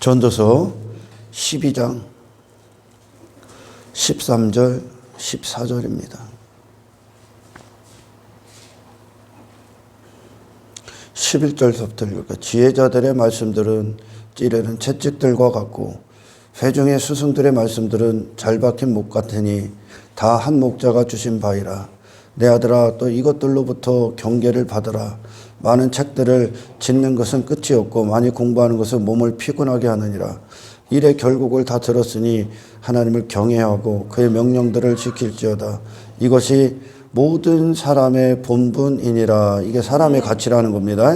전도서 12장 13절 14절입니다. 11절부터 읽을까? 지혜자들의 말씀들은 찌르는 채찍들과 같고 회중의 스승들의 말씀들은 잘 박힌 목 같으니 다 한 목자가 주신 바이라. 내 아들아, 또 이것들로부터 경계를 받으라. 많은 책들을 짓는 것은 끝이 없고 많이 공부하는 것은 몸을 피곤하게 하느니라. 일의 결국을 다 들었으니 하나님을 경외하고 그의 명령들을 지킬지어다. 이것이 모든 사람의 본분이니라. 이게 사람의 가치라는 겁니다.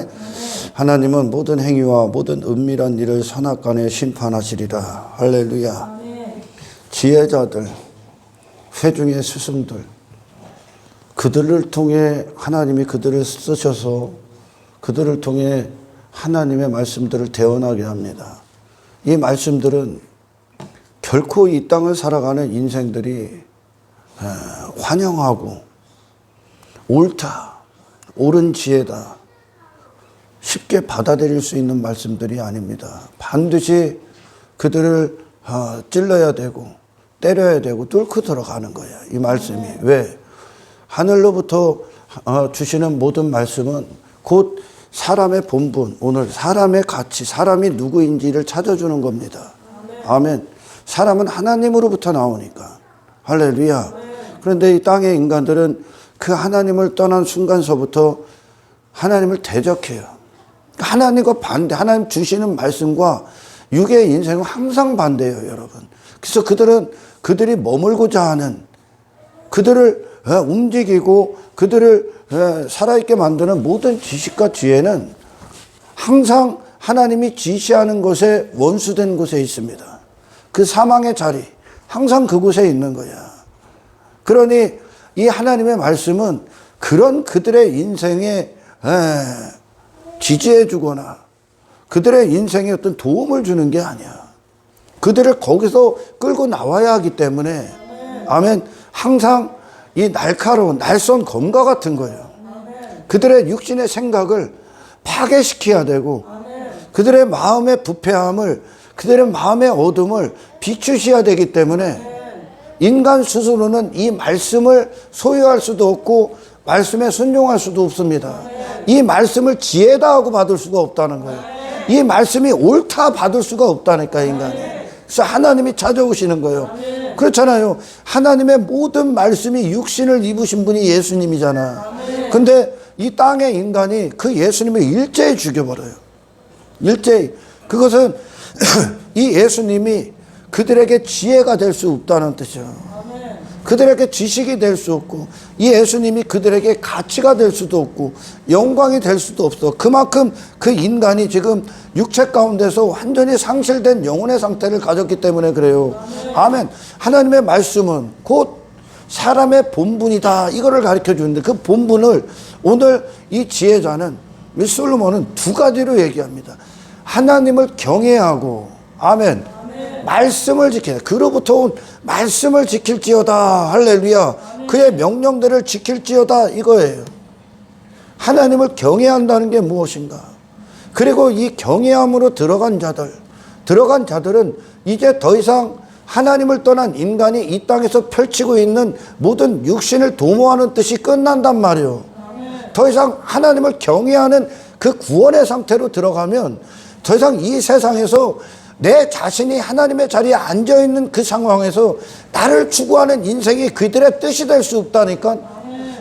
하나님은 모든 행위와 모든 은밀한 일을 선악간에 심판하시리라. 할렐루야. 지혜자들, 회중의 스승들, 그들을 통해 하나님이 그들을 쓰셔서 그들을 통해 하나님의 말씀들을 대언하게 합니다. 이 말씀들은 결코 이 땅을 살아가는 인생들이 환영하고 옳다, 옳은 지혜다, 쉽게 받아들일 수 있는 말씀들이 아닙니다. 반드시 그들을 찔러야 되고 때려야 되고 뚫고 들어가는 거예요. 이 말씀이. 왜? 하늘로부터 주시는 모든 말씀은 곧 사람의 본분, 오늘 사람의 가치, 사람이 누구인지를 찾아주는 겁니다. 아멘. 사람은 하나님으로부터 나오니까. 할렐루야. 그런데 이 땅의 인간들은 그 하나님을 떠난 순간서부터 하나님을 대적해요. 하나님과 반대, 하나님 주시는 말씀과 육의 인생은 항상 반대예요, 여러분. 그래서 그들이 머물고자 하는, 그들을 움직이고 그들을 살아있게 만드는 모든 지식과 지혜는 항상 하나님이 지시하는 것에 원수된 곳에 있습니다. 그 사망의 자리, 항상 그곳에 있는 거야. 그러니 이 하나님의 말씀은 그런 그들의 인생에 지지해 주거나 그들의 인생에 어떤 도움을 주는 게 아니야. 그들을 거기서 끌고 나와야 하기 때문에 아멘. 항상 이 날카로운 날선 검과 같은 거예요. 그들의 육신의 생각을 파괴시켜야 되고 그들의 마음의 부패함을, 그들의 마음의 어둠을 비추셔야 되기 때문에 인간 스스로는 이 말씀을 소유할 수도 없고 말씀에 순종할 수도 없습니다. 이 말씀을 지혜다 하고 받을 수가 없다는 거예요. 이 말씀이 옳다 받을 수가 없다니까, 인간이. 그래서 하나님이 찾아오시는 거예요. 그렇잖아요. 하나님의 모든 말씀이 육신을 입으신 분이 예수님이잖아. 근데 이 땅의 인간이 그 예수님을 일제히 죽여버려요. 일제히. 그것은 이 예수님이 그들에게 지혜가 될 수 없다는 뜻이에요. 그들에게 지식이 될 수 없고 이 예수님이 그들에게 가치가 될 수도 없고 영광이 될 수도 없어. 그만큼 그 인간이 지금 육체 가운데서 완전히 상실된 영혼의 상태를 가졌기 때문에 그래요. 아멘. 하나님의 말씀은 곧 사람의 본분이다, 이거를 가르쳐 주는데 그 본분을 오늘 이 지혜자는, 이 솔로몬은 두 가지로 얘기합니다. 하나님을 경외하고, 아멘, 말씀을 지키다. 그로부터 온 말씀을 지킬지어다. 할렐루야. 그의 명령들을 지킬지어다, 이거예요. 하나님을 경외한다는 게 무엇인가? 그리고 이 경외함으로 들어간 자들은 이제 더 이상 하나님을 떠난 인간이 이 땅에서 펼치고 있는 모든 육신을 도모하는 뜻이 끝난단 말이에요. 더 이상 하나님을 경외하는 그 구원의 상태로 들어가면 더 이상 이 세상에서 내 자신이 하나님의 자리에 앉아있는 그 상황에서 나를 추구하는 인생이 그들의 뜻이 될 수 없다니까.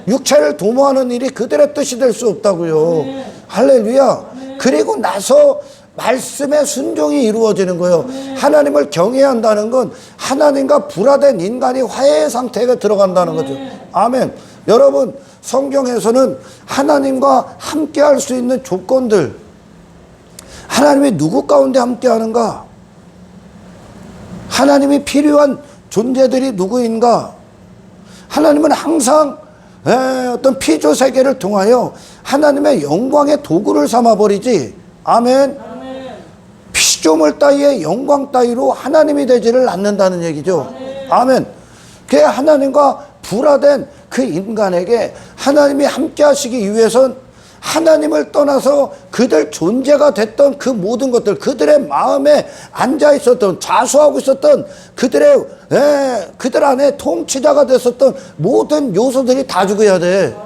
육체를 도모하는 일이 그들의 뜻이 될 수 없다고요. 할렐루야. 그리고 나서 말씀의 순종이 이루어지는 거예요. 하나님을 경외한다는 건 하나님과 불화된 인간이 화해의 상태에 들어간다는 거죠. 아멘. 여러분, 성경에서는 하나님과 함께 할 수 있는 조건들, 하나님이 누구 가운데 함께 하는가? 하나님이 필요한 존재들이 누구인가? 하나님은 항상 어떤 피조 세계를 통하여 하나님의 영광의 도구를 삼아버리지. 아멘. 피조물 따위의 영광 따위로 하나님이 되지를 않는다는 얘기죠. 아멘. 그 하나님과 불화된 그 인간에게 하나님이 함께 하시기 위해선 하나님을 떠나서 그 그들 존재가 됐던 그 모든 것들, 그들의 마음에 앉아 있었던, 자수하고 있었던 그들의, 그들 안에 통치자가 됐었던 모든 요소들이 다 죽어야 돼.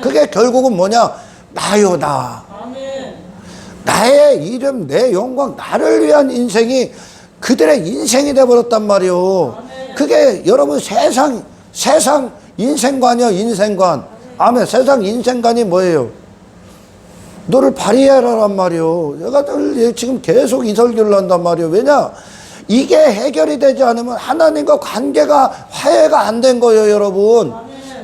그게 결국은 뭐냐? 나요, 나. 나의 이름, 내 영광, 나를 위한 인생이 그들의 인생이 돼버렸단 말이요. 그게 여러분 세상 인생관이요, 인생관. 아멘. 세상 인생관이 뭐예요? 너를 발휘해라란 말이요. 내가 지금 계속 이 설교를 한단 말이요. 왜냐? 이게 해결이 되지 않으면 하나님과 관계가 화해가 안 된 거예요, 여러분.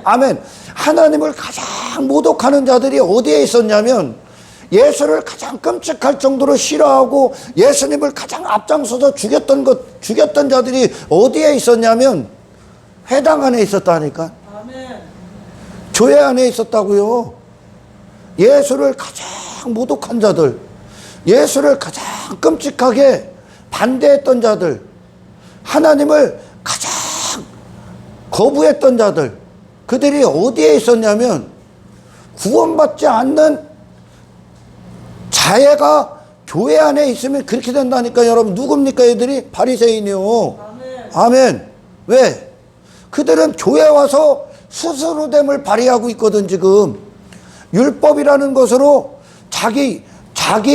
아멘. 하나님을 가장 모독하는 자들이 어디에 있었냐면, 예수를 가장 끔찍할 정도로 싫어하고 예수님을 가장 앞장서서 죽였던 자들이 어디에 있었냐면 회당 안에 있었다니까. 교회 안에 있었다고요. 예수를 가장 모독한 자들, 예수를 가장 끔찍하게 반대했던 자들, 하나님을 가장 거부했던 자들, 그들이 어디에 있었냐면 구원받지 않는 자애가 교회 안에 있으면 그렇게 된다니까. 여러분 누굽니까? 애들이 바리새인이요. 아멘. 왜? 그들은 교회 와서 스스로됨을 발휘하고 있거든. 지금 율법이라는 것으로 자기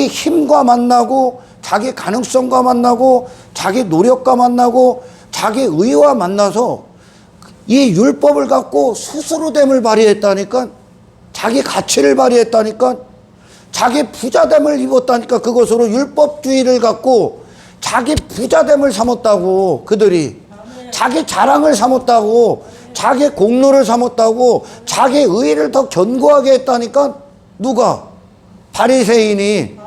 힘과 만나고, 자기 가능성과 만나고, 자기 노력과 만나고, 자기 의와 만나서 이 율법을 갖고 스스로됨을 발휘했다니까. 자기 가치를 발휘했다니까. 자기 부자됨을 입었다니까. 그것으로 율법주의를 갖고 자기 부자됨을 삼았다고. 그들이 자기 자랑을 삼았다고, 자기 공로를 삼았다고, 자기 의를 더 견고하게 했다니까. 누가? 바리새인이.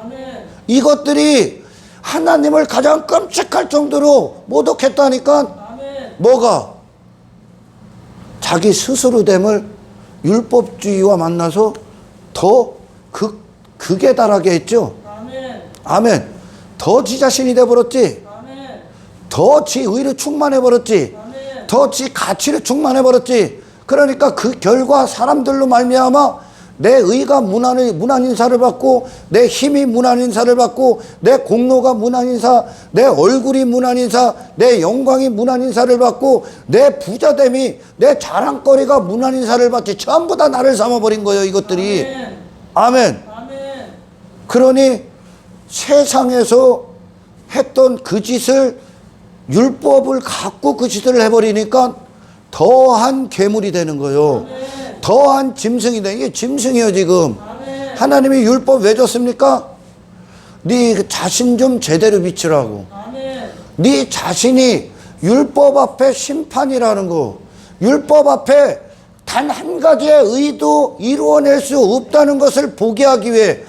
이것들이 하나님을 가장 끔찍할 정도로 모독했다니까. 뭐가? 자기 스스로됨을 율법주의와 만나서 더 극에 달하게 했죠. 아멘. 더 지 자신이 돼버렸지. 더 지 의로 충만해버렸지. 더 지 가치를 충만해버렸지. 그러니까 그 결과 사람들로 말미암아 내 의가 문안 인사를 받고, 내 힘이 문안 인사를 받고, 내 공로가 문안 인사, 내 얼굴이 문안 인사, 내 영광이 문안 인사를 받고, 내 부자됨이, 내 자랑거리가 문안 인사를 받지. 전부 다 나를 삼아버린 거예요, 이것들이. 아멘. 그러니 세상에서 했던 그 짓을, 율법을 갖고 그 짓을 해버리니까 더한 괴물이 되는 거예요. 더한 짐승이 돼. 이게 짐승이에요, 지금. 하나님이 율법 왜 줬습니까? 네 자신 좀 제대로 비추라고. 네 자신이 율법 앞에 심판이라는 거, 율법 앞에 단 한 가지의 의도 이루어낼 수 없다는 것을 보게 하기 위해,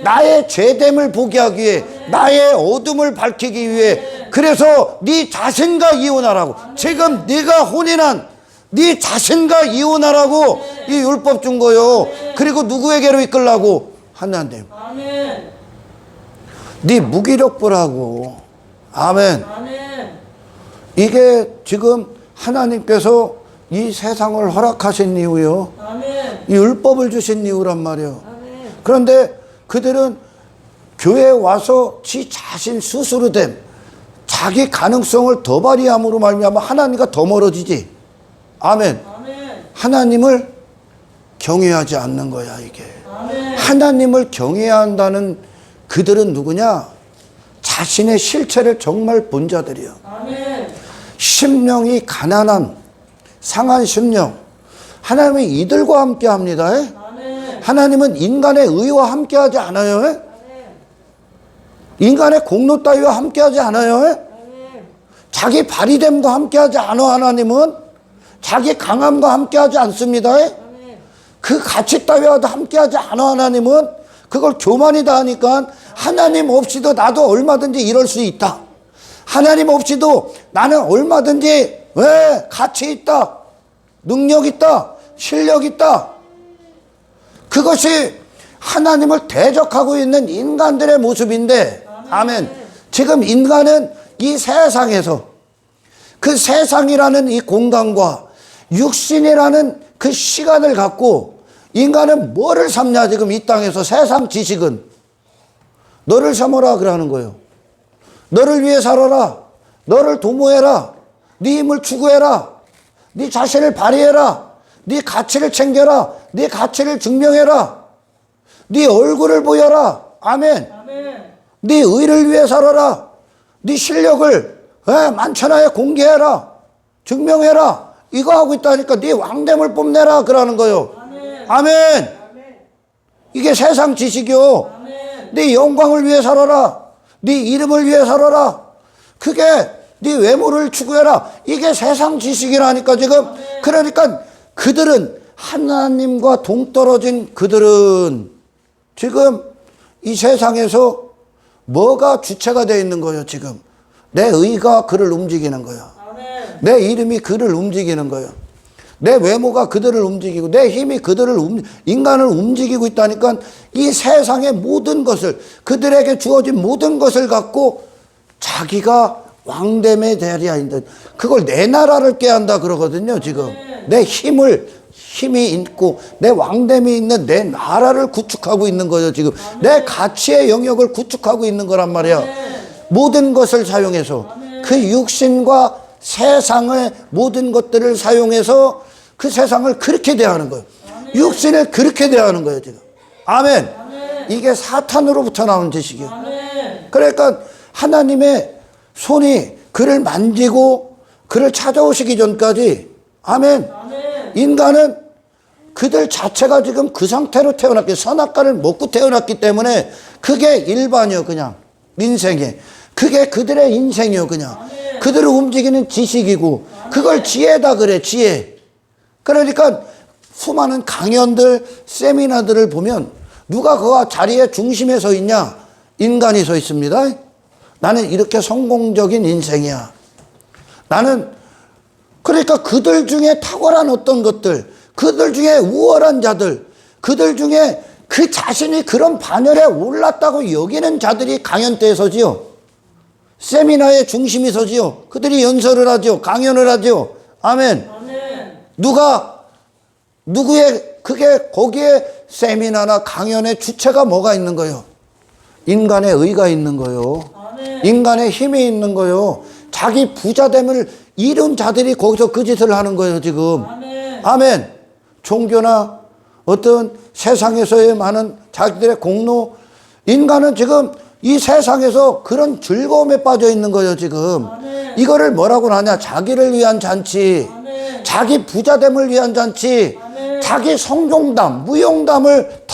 나의 죄됨을 보게 하기 위해, 나의 어둠을 밝히기 위해, 그래서 네 자신과 이혼하라고. 지금 네가 혼인한 네 자신과 이혼하라고 이 율법 준 거요. 그리고 누구에게로 이끌라고? 하나님. 네 무기력 보라고. 아멘. 이게 지금 하나님께서 이 세상을 허락하신 이유요. 이 율법을 주신 이유란 말이에요. 그런데 그들은 교회에 와서 지 자신 스스로 됨, 자기 가능성을 더 발휘함으로 말미암아 하나님과 더 멀어지지. 아멘. 하나님을 경외하지 않는 거야, 이게. 하나님을 경외해야 한다는 그들은 누구냐? 자신의 실체를 정말 본 자들이요. 심령이 가난한, 상한 심령. 하나님이 이들과 함께 합니다. 하나님은 인간의 의와 함께 하지 않아요. 인간의 공로 따위와 함께 하지 않아요. 자기 발휘됨과 함께 하지 않아. 하나님은 자기 강함과 함께 하지 않습니다. 그 가치 따위와도 함께 하지 않아. 하나님은 그걸 교만이다 하니까, 하나님 없이도 나도 얼마든지 이럴 수 있다. 하나님 없이도 나는 얼마든지 가치 있다, 능력 있다, 실력 있다. 그것이 하나님을 대적하고 있는 인간들의 모습인데, 아멘. 지금 인간은 이 세상에서, 그 세상이라는 이 공간과 육신이라는 그 시간을 갖고 인간은 뭐를 삼냐? 지금 이 땅에서 세상 지식은 너를 삼어라 그러는 거예요. 너를 위해 살아라. 너를 도모해라. 네 힘을 추구해라. 네 자신을 발휘해라. 네 가치를 챙겨라. 네 가치를 증명해라. 네 얼굴을 보여라. 아멘. 네 의를 위해 살아라. 네 실력을 만천하에 공개해라. 증명해라. 이거 하고 있다니까 네 왕됨을 뽐내라 그러는 거예요. 아멘. 이게 세상 지식이요. 네 영광을 위해 살아라. 네 이름을 위해 살아라. 그게 네 외모를 추구해라. 이게 세상 지식이라니까 지금. 그러니까 그들은 하나님과 동떨어진 그들은 지금 이 세상에서 뭐가 주체가 되어 있는 거예요 지금. 내 의가 그를 움직이는 거예요. 내 이름이 그를 움직이는 거예요. 내 외모가 그들을 움직이고 내 힘이 인간을 움직이고 있다니까. 이 세상의 모든 것을, 그들에게 주어진 모든 것을 갖고 자기가 왕됨의 대리인데 그걸 내 나라를 꾀한다 그러거든요 지금. 내 힘이 있고 내 왕됨이 있는 내 나라를 구축하고 있는 거예요 지금. 내 가치의 영역을 구축하고 있는 거란 말이야. 모든 것을 사용해서 그 육신과 세상의 모든 것들을 사용해서 그 세상을 그렇게 대하는 거예요. 육신을 그렇게 대하는 거예요 지금. 아멘. 이게 사탄으로부터 나온 지식이에요. 그러니까 하나님의 손이 그를 만지고 그를 찾아오시기 전까지, 아멘, 인간은 그들 자체가 지금 그 상태로 태어났기, 선악과를 먹고 태어났기 때문에 그게 일반이요. 그냥 인생에 그게 그들의 인생이요. 그냥 그들을 움직이는 지식이고 그걸 지혜다 그래. 지혜. 그러니까 수많은 강연들, 세미나들을 보면 누가 그 자리의 중심에 서 있냐? 인간이 서 있습니다. 나는 이렇게 성공적인 인생이야. 나는, 그러니까 그들 중에 탁월한 어떤 것들, 그들 중에 우월한 자들, 그들 중에 그 자신이 그런 반열에 올랐다고 여기는 자들이 강연대에 서지요. 세미나의 중심이 서지요. 그들이 연설을 하죠. 강연을 하죠. 아멘. 그게 거기에 세미나나 강연의 주체가 뭐가 있는 거예요? 인간의 의가 있는 거예요. 인간의 힘이 있는 거예요. 자기 부자됨을 이룬 자들이 거기서 그 짓을 하는 거예요 지금. 아멘. 종교나 어떤 세상에서의 많은 자기들의 공로, 인간은 지금 이 세상에서 그런 즐거움에 빠져 있는 거예요 지금. 이거를 뭐라고 하냐? 자기를 위한 잔치, 자기 부자됨을 위한 잔치, 자기 성종담, 무용담을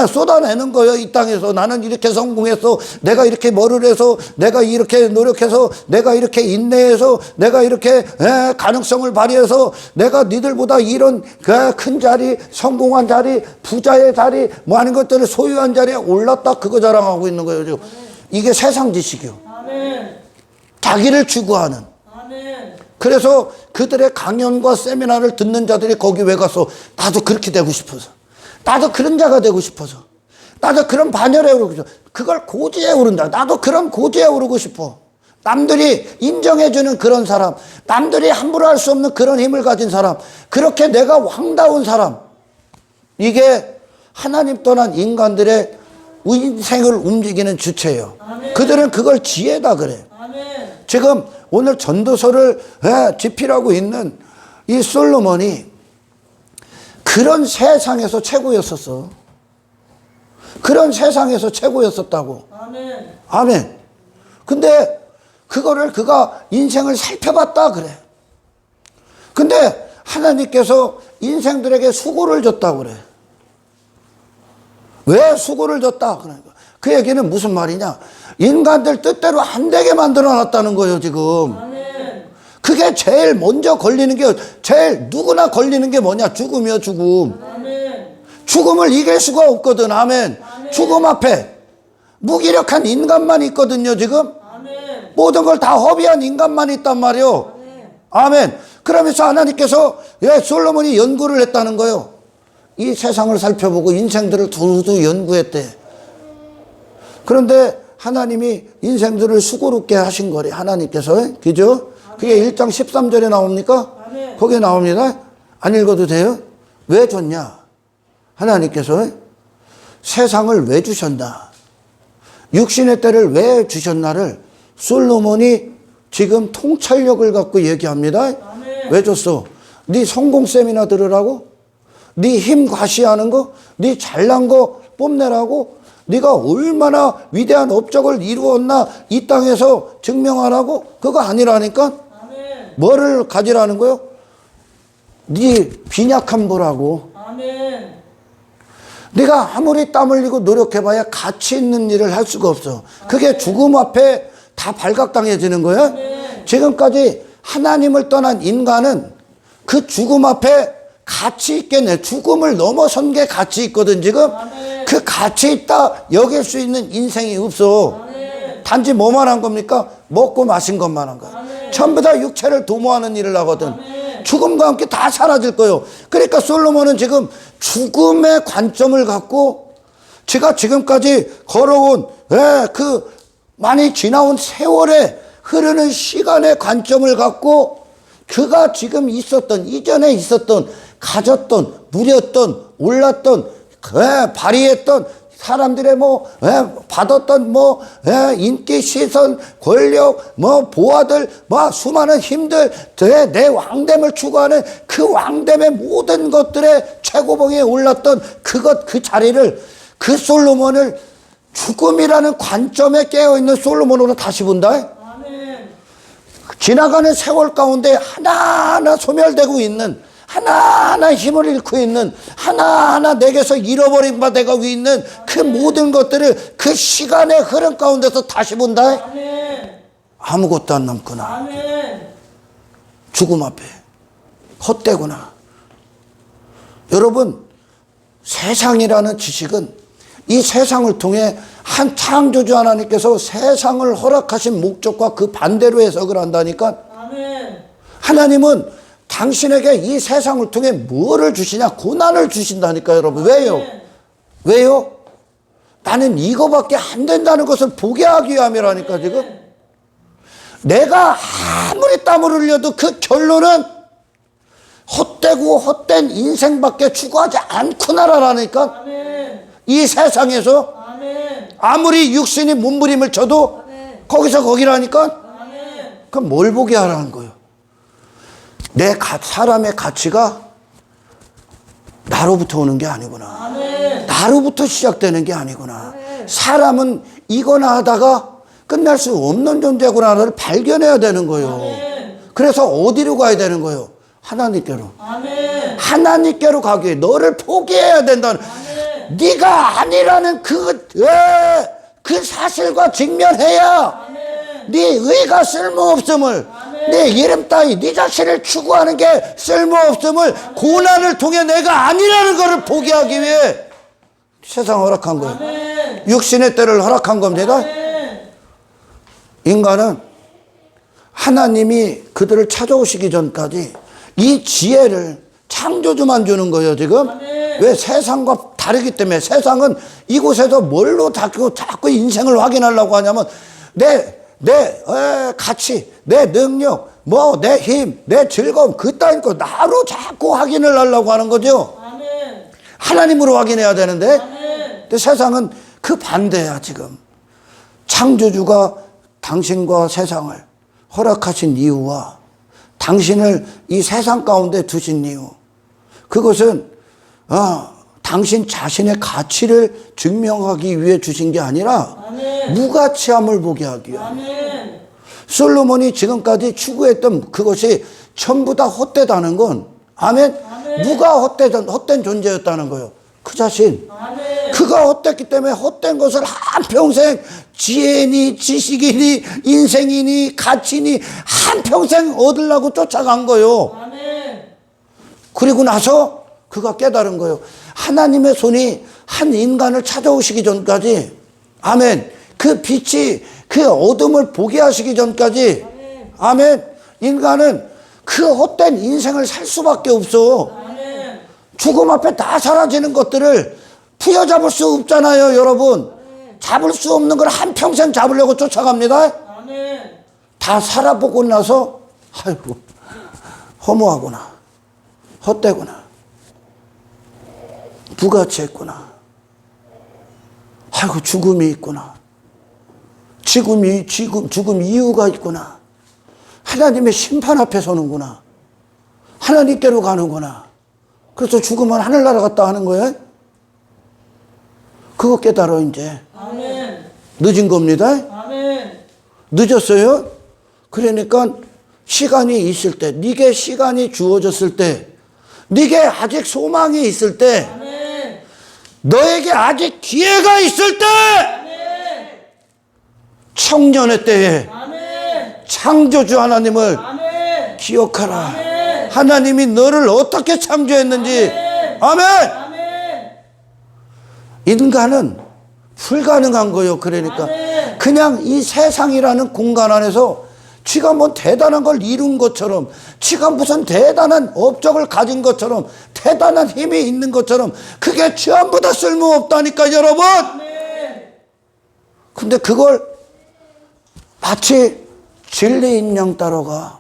쏟아내는 거예요. 이 땅에서 나는 이렇게 성공해서, 내가 이렇게 뭐를 해서, 내가 이렇게 노력해서, 내가 이렇게 인내해서, 내가 이렇게 가능성을 발휘해서, 내가 니들보다 이런 큰 자리, 성공한 자리, 부자의 자리, 뭐 하는 것들을 소유한 자리에 올랐다, 그거 자랑하고 있는 거예요 지금. 이게 세상 지식이요. 자기를 추구하는. 그래서 그들의 강연과 세미나를 듣는 자들이 거기 왜 가서 나도 그렇게 되고 싶어서, 나도 그런 자가 되고 싶어서, 나도 그런 반열에 오르고 싶어. 그걸 고지에 오른다. 나도 그런 고지에 오르고 싶어. 남들이 인정해주는 그런 사람, 남들이 함부로 할 수 없는 그런 힘을 가진 사람, 그렇게 내가 왕다운 사람. 이게 하나님 떠난 인간들의 인생을 움직이는 주체예요. 그들은 그걸 지혜다 그래. 지금 오늘 전도서를 집필하고 있는 이 솔로몬이 그런 세상에서 최고였었어. 그런 세상에서 최고였었다고. 아멘. 근데 그거를 그가 인생을 살펴봤다 그래. 근데 하나님께서 인생들에게 수고를 줬다고 그래. 왜 수고를 줬다? 그러니까 그 얘기는 무슨 말이냐? 인간들 뜻대로 안 되게 만들어 놨다는 거예요 지금. 그게 제일 먼저 걸리는 게, 제일 누구나 걸리는 게 뭐냐? 죽음이요. 죽음. 죽음을 이길 수가 없거든. 아멘. 죽음 앞에 무기력한 인간만 있거든요 지금. 모든 걸 다 허비한 인간만 있단 말이요. 아멘. 그러면서 하나님께서 솔로몬이 연구를 했다는 거예요. 이 세상을 살펴보고 인생들을 두루 연구했대. 그런데 하나님이 인생들을 수고롭게 하신 거래. 하나님께서. 그죠? 그게 1장 13절에 나옵니까? 거기에 나옵니다. 안 읽어도 돼요? 왜 줬냐? 하나님께서 세상을 왜 주셨나? 육신의 때를 왜 주셨나를 솔로몬이 지금 통찰력을 갖고 얘기합니다. 아멘. 왜 줬어? 네 성공 세미나 들으라고? 네 힘 과시하는 거? 네 잘난 거 뽐내라고? 네가 얼마나 위대한 업적을 이루었나 이 땅에서 증명하라고? 그거 아니라니까? 아멘. 뭐를 가지라는 거요? 네 빈약한 보라고. 아멘. 네가 아무리 땀 흘리고 노력해봐야 가치 있는 일을 할 수가 없어. 그게 죽음 앞에 다 발각당해지는 거야. 지금까지 하나님을 떠난 인간은 그 죽음 앞에 가치 있겠네. 죽음을 넘어선 게 가치 있거든 지금. 그 가치 있다 여길 수 있는 인생이 없어. 단지 뭐만 한 겁니까? 먹고 마신 것만 한 거야. 전부 다 육체를 도모하는 일을 하거든. 죽음과 함께 다 사라질 거예요. 그러니까 솔로몬은 지금 죽음의 관점을 갖고 제가 지금까지 걸어온 그 많이 지나온 세월에 흐르는 시간의 관점을 갖고 그가 지금 있었던 이전에 있었던 가졌던 누렸던 올랐던 발휘했던 사람들의 받았던 인기 시선 권력 보아들 수많은 힘들 내 왕됨을 추구하는 그 왕됨의 모든 것들의 최고봉에 올랐던 그 자리를 그 솔로몬을 죽음이라는 관점에 깨어있는 솔로몬으로 다시 본다. 아멘. 지나가는 세월 가운데 하나하나 소멸되고 있는 하나하나 힘을 잃고 있는 하나하나 내게서 잃어버린 바 내가 위 있는 그 모든 것들을 그 시간의 흐름 가운데서 다시 본다. 아멘. 아무것도 안 남구나. 아멘. 죽음 앞에 헛되구나. 여러분, 세상이라는 지식은 이 세상을 통해 한 창조주 하나님께서 세상을 허락하신 목적과 그 반대로 해석을 한다니까. 아멘. 하나님은 당신에게 이 세상을 통해 뭐를 주시냐? 고난을 주신다니까 여러분. 왜요? 왜요? 나는 이거밖에 안 된다는 것을 보게 하기 위함이라니까 지금. 내가 아무리 땀을 흘려도 그 결론은 헛되고 헛된 인생밖에 추구하지 않구나라니까. 이 세상에서 아무리 육신이 몸부림을 쳐도 거기서 거기라니까. 그럼 뭘 보게 하라는 거예요? 사람의 가치가 나로부터 오는 게 아니구나. 나로부터 시작되는 게 아니구나. 사람은 이거나 하다가 끝날 수 없는 존재구나를 발견해야 되는 거예요. 그래서 어디로 가야 되는 거예요? 하나님께로. 하나님께로 가기 위해 너를 포기해야 된다는. 네가 아니라는 그 사실과 직면해야 네 의가 쓸모없음을, 네 이름 따위 네 자신을 추구하는 게 쓸모없음을 고난을 통해 내가 아니라는 것을 포기하기 위해 세상 허락한 거예요. 육신의 때를 허락한 겁니다. 인간은 하나님이 그들을 찾아오시기 전까지 이 지혜를 창조주만 주는 거예요 지금. 왜? 세상과 다르기 때문에. 세상은 이곳에서 뭘로 자꾸 인생을 확인하려고 하냐면 내 가치, 내 능력, 내 힘, 내 즐거움 그따윈 거 나로 자꾸 확인을 하려고 하는 거죠. 하나님으로 확인해야 되는데. 근데 세상은 그 반대야 지금. 창조주가 당신과 세상을 허락하신 이유와 당신을 이 세상 가운데 두신 이유, 그것은 당신 자신의 가치를 증명하기 위해 주신 게 아니라 무가치함을 보게 하기 위해. 솔로몬이 지금까지 추구했던 그것이 전부 다 헛되다는 건, 아멘. 누가 헛된 존재였다는 거예요? 그 자신. 그가 헛됐기 때문에 헛된 것을 한평생 지혜니 지식이니 인생이니 가치니 한평생 얻으려고 쫓아간 거예요. 그리고 나서 그가 깨달은 거예요. 하나님의 손이 한 인간을 찾아오시기 전까지, 아멘, 그 빛이 그 어둠을 보게 하시기 전까지, 아멘, 인간은 그 헛된 인생을 살 수밖에 없어. 죽음 앞에 다 사라지는 것들을 부여잡을 수 없잖아요 여러분. 잡을 수 없는 걸 한평생 잡으려고 쫓아갑니다. 다 살아보고 나서 아이고 허무하구나, 헛되구나, 부가치했구나, 아이고 죽음이 있구나, 죽음 이유가 있구나. 하나님의 심판 앞에 서는구나. 하나님께로 가는구나. 그래서 죽으면 하늘나라 갔다 하는 거예요. 그거 깨달아 이제. 아멘. 늦은 겁니다. 아멘. 늦었어요. 그러니까 시간이 있을 때, 네게 시간이 주어졌을 때, 네게 아직 소망이 있을 때, 아멘. 너에게 아직 기회가 있을 때, 아멘. 청년의 때에 아멘. 창조주 하나님을 아멘. 기억하라. 아멘. 하나님이 너를 어떻게 창조했는지. 아멘. 아멘. 인간은 불가능한 거예요. 그러니까 아멘. 그냥 이 세상이라는 공간 안에서 지가 뭐 대단한 걸 이룬 것처럼, 지가 무슨 대단한 업적을 가진 것처럼, 대단한 힘이 있는 것처럼, 그게 전부 다 쓸모없다니까 여러분. 아멘. 근데 그걸 마치 진리인 양 따라가,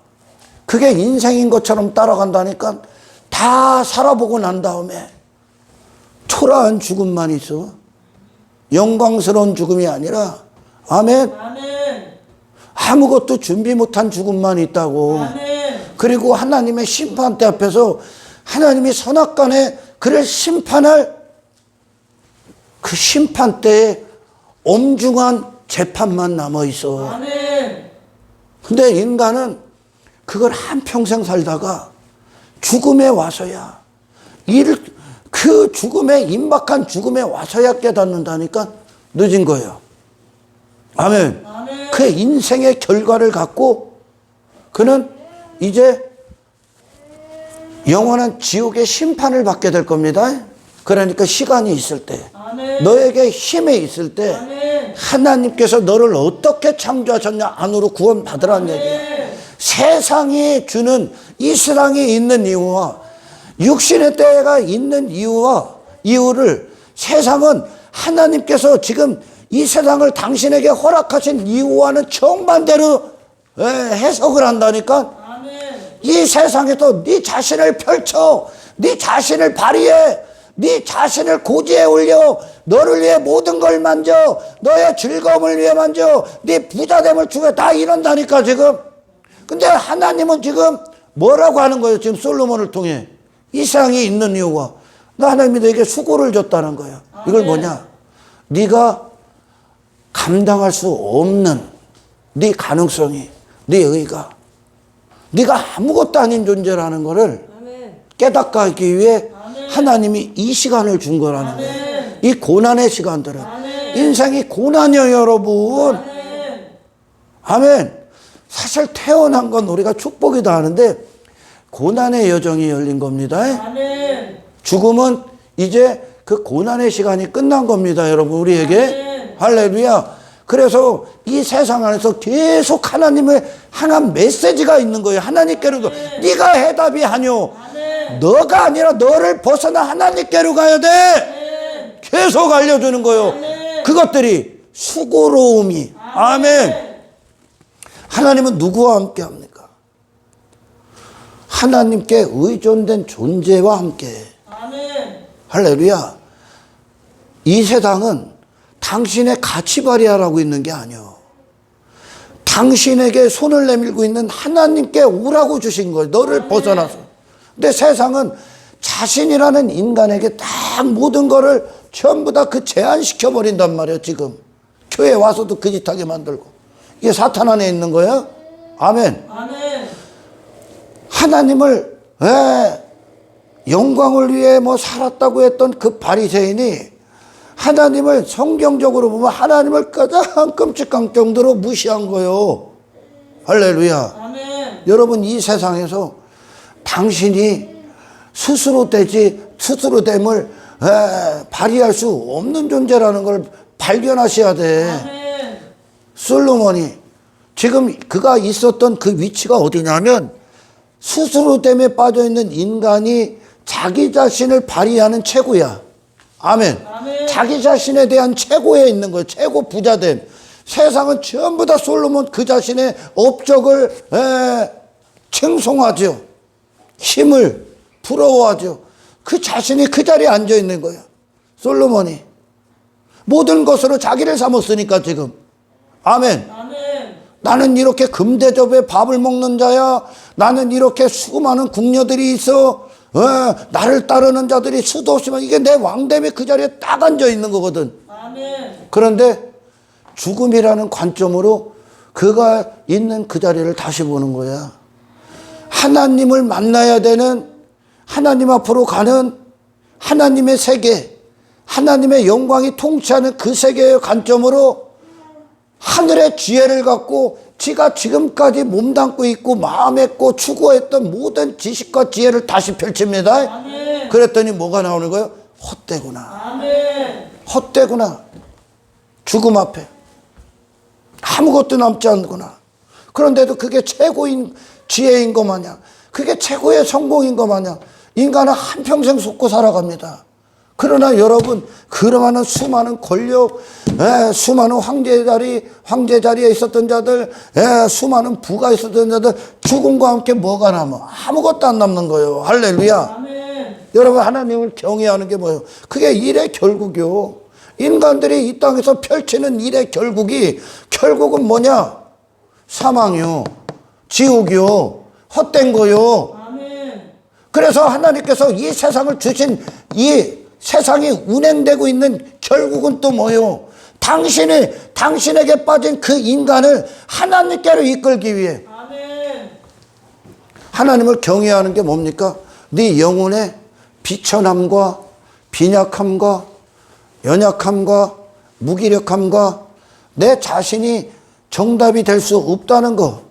그게 인생인 것처럼 따라간다니까. 다 살아보고 난 다음에 초라한 죽음만 있어. 영광스러운 죽음이 아니라, 아멘, 아멘. 아무것도 준비 못한 죽음만 있다고. 아멘. 그리고 하나님의 심판대 앞에서 하나님이 선악간에 그를 심판할 그 심판대에 엄중한 재판만 남아있어. 아멘. 근데 인간은 그걸 한평생 살다가 죽음에 와서야, 그 죽음에, 임박한 죽음에 와서야 깨닫는다니까. 늦은 거예요. 아멘. 아멘. 그 인생의 결과를 갖고 그는 이제 영원한 지옥의 심판을 받게 될 겁니다. 그러니까 시간이 있을 때, 아멘. 너에게 힘이 있을 때, 아멘. 하나님께서 너를 어떻게 창조하셨냐 안으로 구원 받으라는 얘기예요. 세상이 주는, 이 세상이 있는 이유와 육신의 때가 있는 이유를 세상은 하나님께서 지금 이 세상을 당신에게 허락하신 이유와는 정반대로 해석을 한다니까. 아멘. 이 세상에서 네 자신을 펼쳐, 네 자신을 발휘해, 네 자신을 고지에 올려, 너를 위해 모든 걸 만져, 너의 즐거움을 위해 만져, 네 부자됨을 주게, 다 이런다니까 지금. 근데 하나님은 지금 뭐라고 하는 거예요? 지금 솔로몬을 통해 이 세상이 있는 이유가, 나 하나님이 너에게 수고를 줬다는 거예요. 이걸 뭐냐? 네가 감당할 수 없는 네 가능성이, 네 의가, 네가 아무것도 아닌 존재라는 거를 아멘. 깨닫게 하기 위해 아멘. 하나님이 이 시간을 준 거라는 거예요. 아멘. 이 고난의 시간들은. 아멘. 인생이 고난이에요 여러분. 아멘. 아멘. 사실 태어난 건 우리가 축복이다 하는데 고난의 여정이 열린 겁니다. 아멘. 죽음은 이제 그 고난의 시간이 끝난 겁니다 여러분, 우리에게. 아멘. 할렐루야. 그래서 이 세상 안에서 계속 하나님을 향한 메시지가 있는 거예요. 하나님께로도. 네가 해답이 아니오. 아멘. 너가 아니라 너를 벗어나 하나님께로 가야 돼. 아멘. 계속 알려주는 거예요. 아멘. 그것들이 수고로움이. 아멘. 하나님은 누구와 함께 합니까? 하나님께 의존된 존재와 함께. 아멘. 할렐루야. 이 세상은 당신의 가치 발휘하라고 있는 게 아니요. 당신에게 손을 내밀고 있는 하나님께 오라고 주신 거예요. 너를 벗어나서. 근데 세상은 자신이라는 인간에게 딱 모든 거를 전부 다 그 제한시켜 버린단 말이에요. 지금 교회 와서도 그 짓하게 만들고. 이게 사탄 안에 있는 거예요. 아멘. 아멘. 하나님을 영광을 위해 뭐 살았다고 했던 그 바리새인이 하나님을 성경적으로 보면 하나님을 가장 끔찍한 정도로 무시한 거예요. 할렐루야. 아멘. 여러분, 이 세상에서 당신이 스스로됨을 발휘할 수 없는 존재라는 걸 발견하셔야 돼. 아멘. 솔로몬이 지금 그가 있었던 그 위치가 어디냐면 스스로됨에 빠져있는 인간이 자기 자신을 발휘하는 최고야. 아멘. 아멘. 자기 자신에 대한 최고에 있는 거예요. 최고 부자됨. 세상은 전부 다 솔로몬 그 자신의 업적을 칭송하죠. 힘을 부러워하죠. 그 자신이 그 자리에 앉아 있는 거예요. 솔로몬이 모든 것으로 자기를 삼았으니까 지금. 아멘. 아멘. 나는 이렇게 금대접에 밥을 먹는 자야. 나는 이렇게 수많은 궁녀들이 있어. 나를 따르는 자들이 수도 없지만 이게 내 왕됨이 그 자리에 딱 앉아 있는 거거든. 아멘. 그런데 죽음이라는 관점으로 그가 있는 그 자리를 다시 보는 거야. 하나님을 만나야 되는, 하나님 앞으로 가는 하나님의 세계, 하나님의 영광이 통치하는 그 세계의 관점으로 하늘의 지혜를 갖고 지가 지금까지 몸담고 있고 마음했고 추구했던 모든 지식과 지혜를 다시 펼칩니다. 아멘. 그랬더니 뭐가 나오는 거예요? 헛되구나. 아멘. 헛되구나. 죽음 앞에 아무것도 남지 않구나. 그런데도 그게 최고인 지혜인 것 마냥, 그게 최고의 성공인 것 마냥 인간은 한평생 속고 살아갑니다. 그러나 여러분, 그러한 수많은 권력, 수많은 황제 자리에 있었던 자들, 수많은 부가 있었던 자들, 죽음과 함께 뭐가 남아? 아무것도 안 남는 거예요. 할렐루야. 아멘. 여러분, 하나님을 경외하는 게 뭐예요? 그게 일의 결국이요. 인간들이 이 땅에서 펼치는 일의 결국은 뭐냐? 사망이요, 지옥이요, 헛된 거요. 아멘. 그래서 하나님께서 이 세상을 주신 이 세상이 운행되고 있는 결국은 또 뭐요? 당신에게 빠진 그 인간을 하나님께로 이끌기 위해. 아멘. 하나님을 경외하는 게 뭡니까? 네 영혼의 비천함과 빈약함과 연약함과 무기력함과 내 자신이 정답이 될 수 없다는 것,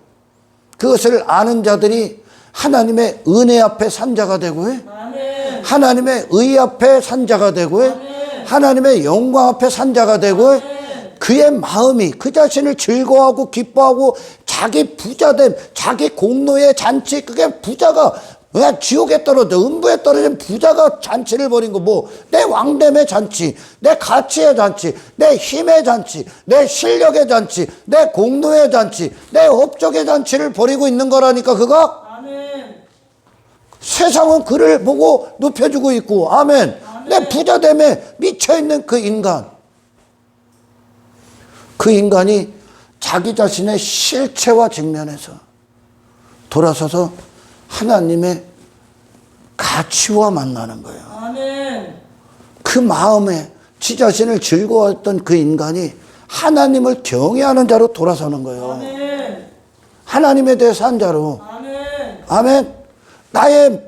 그것을 아는 자들이 하나님의 은혜 앞에 산자가 되고 해. 아멘. 하나님의 의 앞에 산자가 되고 해. 아멘. 하나님의 영광 앞에 산자가 되고 해. 아멘. 그의 마음이 그 자신을 즐거워하고 기뻐하고 자기 부자됨, 자기 공로의 잔치, 그게 부자가 왜 지옥에 떨어져 음부에 떨어진 부자가 잔치를 벌인 거, 뭐 내 왕됨의 잔치, 내 가치의 잔치, 내 힘의 잔치, 내 실력의 잔치, 내 공로의 잔치, 내 업적의 잔치를 벌이고 있는 거라니까. 그가 아멘. 세상은 그를 보고 높여주고 있고, 아멘. 내 부자됨에 미쳐있는 그 인간이 자기 자신의 실체와 직면해서 돌아서서 하나님의 가치와 만나는 거예요. 아멘. 그 마음에 지 자신을 즐거워했던 그 인간이 하나님을 경외하는 자로 돌아서는 거예요. 아멘. 하나님에 대해서 한 자로. 아멘. 아멘. 나의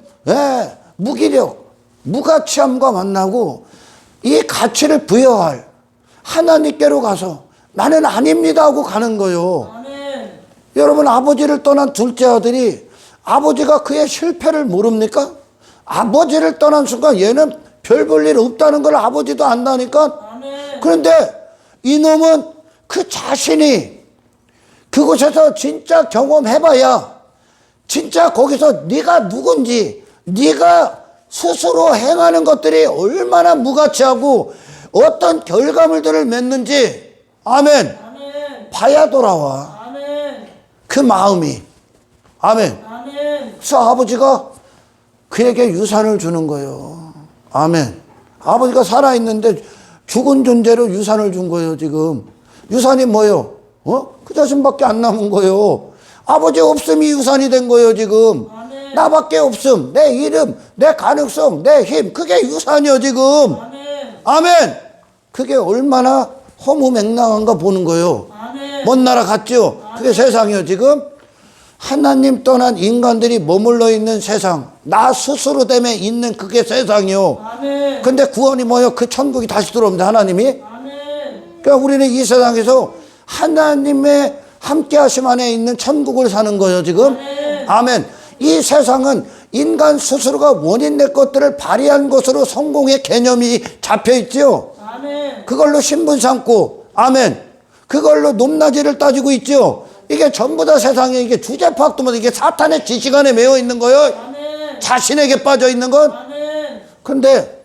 무기력, 무가치함과 만나고 이 가치를 부여할 하나님께로 가서 나는 아닙니다 하고 가는 거예요. 아멘. 여러분, 아버지를 떠난 둘째 아들이 아버지가 그의 실패를 모릅니까? 아버지를 떠난 순간 얘는 별 볼 일 없다는 걸 아버지도 안다니까. 아멘. 그런데 이놈은 그 자신이 그곳에서 진짜 경험해봐야 진짜 거기서 네가 누군지, 네가 스스로 행하는 것들이 얼마나 무가치하고 어떤 결과물들을 맺는지, 아멘, 아멘. 봐야 돌아와. 아멘. 그 마음이. 아멘. 아멘. 그래서 아버지가 그에게 유산을 주는 거예요. 아멘. 아버지가 살아있는데 죽은 존재로 유산을 준 거예요, 지금. 유산이 뭐예요? 그 자신밖에 안 남은 거예요. 아버지 없음이 유산이 된 거예요, 지금. 아멘. 나밖에 없음, 내 이름, 내 가능성, 내 힘, 그게 유산이요, 지금. 아멘. 아멘. 그게 얼마나 허무맹랑한가 보는 거예요. 아멘. 먼 나라 갔죠? 그게 세상이요, 지금. 하나님 떠난 인간들이 머물러 있는 세상, 나 스스로 때문에 있는 그게 세상이요. 아멘. 근데 구원이 뭐예요? 그 천국이 다시 들어옵니다, 하나님이. 아멘. 그러니까 우리는 이 세상에서 하나님의 함께 하심 안에 있는 천국을 사는 거예요, 지금. 아멘. 아멘. 이 세상은 인간 스스로가 원인 내 것들을 발휘한 것으로 성공의 개념이 잡혀 있죠. 아멘. 그걸로 신분 삼고, 아멘, 그걸로 높낮이를 따지고 있죠. 이게 전부 다 세상에 이게 주제 파악도 못, 이게 사탄의 지식 안에 매여 있는 거예요. 아멘. 자신에게 빠져 있는 건. 아멘. 근데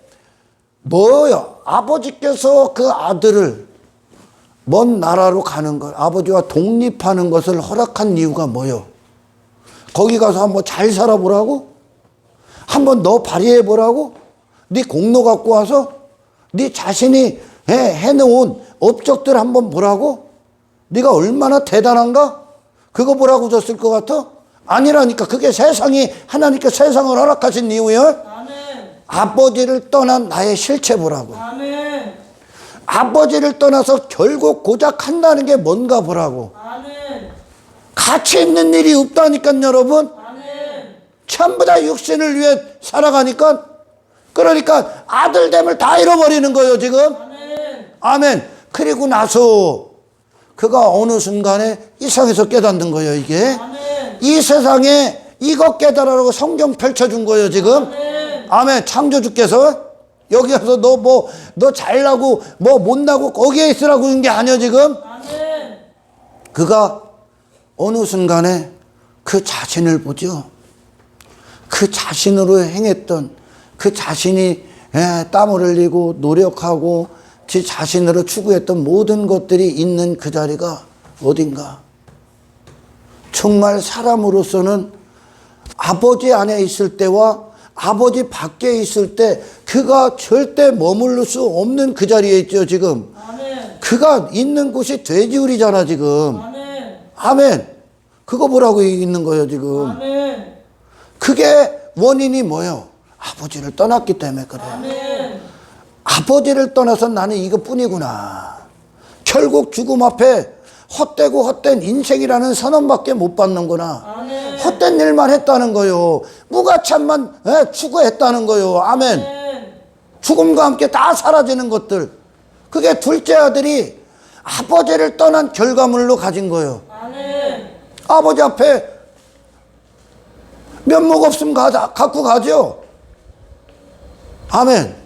뭐요? 아버지께서 그 아들을 먼 나라로 가는 걸, 아버지와 독립하는 것을 허락한 이유가 뭐요? 거기 가서 한번 잘 살아보라고? 한번 너 발휘해보라고? 네 공로 갖고 와서 네 자신이 해놓은 업적들 한번 보라고? 네가 얼마나 대단한가? 그거 보라고 줬을 것 같아? 아니라니까. 그게 세상이 하나님께 세상을 허락하신 이유요. 아멘. 아버지를 떠난 나의 실체 보라고. 아멘. 아버지를 떠나서 결국 고작 한다는 게 뭔가 보라고. 아멘. 가치 있는 일이 없다니까 여러분. 아멘. 전부 다 육신을 위해 살아가니까, 그러니까 아들됨을 다 잃어버리는 거예요 지금. 아멘. 아멘. 그리고 나서 그가 어느 순간에 이상해서 깨닫는 거예요 이게. 아멘. 이 세상에 이거 깨달으라고 성경 펼쳐준 거예요 지금. 아멘. 아멘. 창조주께서 여기 가서 너 잘나고 뭐 못나고 거기에 있으라고 하는 게 아니야 지금. 아멘. 그가 어느 순간에 그 자신을 보죠. 그 자신으로 행했던 그 자신이 땀을 흘리고 노력하고 지 자신으로 추구했던 모든 것들이 있는 그 자리가 어딘가. 정말 사람으로서는 아버지 안에 있을 때와 아버지 밖에 있을 때 그가 절대 머무를 수 없는 그 자리에 있죠 지금. 아멘. 그가 있는 곳이 돼지우리잖아 지금. 아멘. 아멘. 그거 보라고 있는 거예요 지금. 아멘. 그게 원인이 뭐예요? 아버지를 떠났기 때문에 그래. 아멘. 아버지를 떠나서 나는 이것뿐이구나. 결국 죽음 앞에 헛되고 헛된 인생이라는 선언밖에 못 받는구나. 아멘. 헛된 일만 했다는 거요. 무가참만 추구했다는 거요. 아멘. 아멘. 죽음과 함께 다 사라지는 것들. 그게 둘째 아들이 아버지를 떠난 결과물로 가진 거예요. 아멘. 아버지 앞에 면목 없으면 갖고 가죠. 아멘.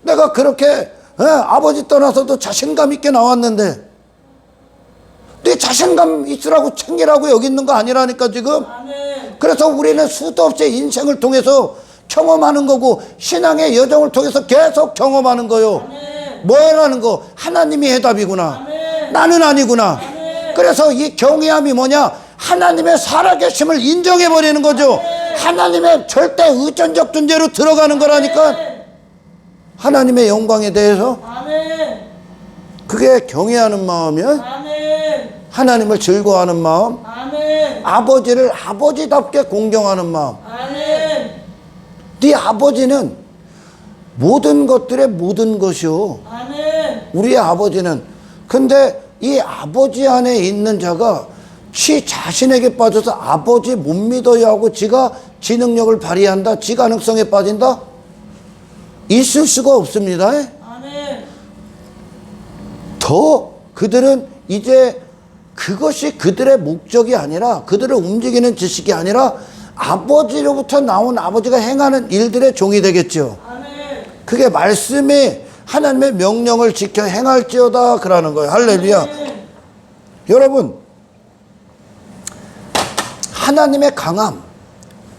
내가 그렇게 아버지 떠나서도 자신감 있게 나왔는데 네 자신감 있으라고 챙기라고 여기 있는 거 아니라니까 지금. 아멘. 그래서 우리는 수도 없이 인생을 통해서 경험하는 거고 신앙의 여정을 통해서 계속 경험하는 거요. 아멘. 뭐라는 거? 하나님이 해답이구나. 아멘. 나는 아니구나. 아멘. 그래서 이 경외함이 뭐냐? 하나님의 살아계심을 인정해버리는 거죠. 하나님의 절대 의존적 존재로 들어가는 거라니까. 하나님의 영광에 대해서. 아멘. 그게 경외하는 마음이야. 아멘. 하나님을 즐거워하는 마음. 아멘. 아버지를 아버지답게 공경하는 마음. 아멘. 네 아버지는 모든 것들의 모든 것이요. 아멘. 우리의 아버지는. 근데 이 아버지 안에 있는 자가 지 자신에게 빠져서 아버지 못 믿어야 하고 지가 지 능력을 발휘한다, 지 가능성에 빠진다? 있을 수가 없습니다. 아멘. 더 그들은 이제 그것이 그들의 목적이 아니라, 그들을 움직이는 지식이 아니라 아버지로부터 나온 아버지가 행하는 일들의 종이 되겠죠. 아멘. 그게 말씀이 하나님의 명령을 지켜 행할지어다 그러는 거예요. 할렐루야. 아멘. 여러분, 하나님의 강함,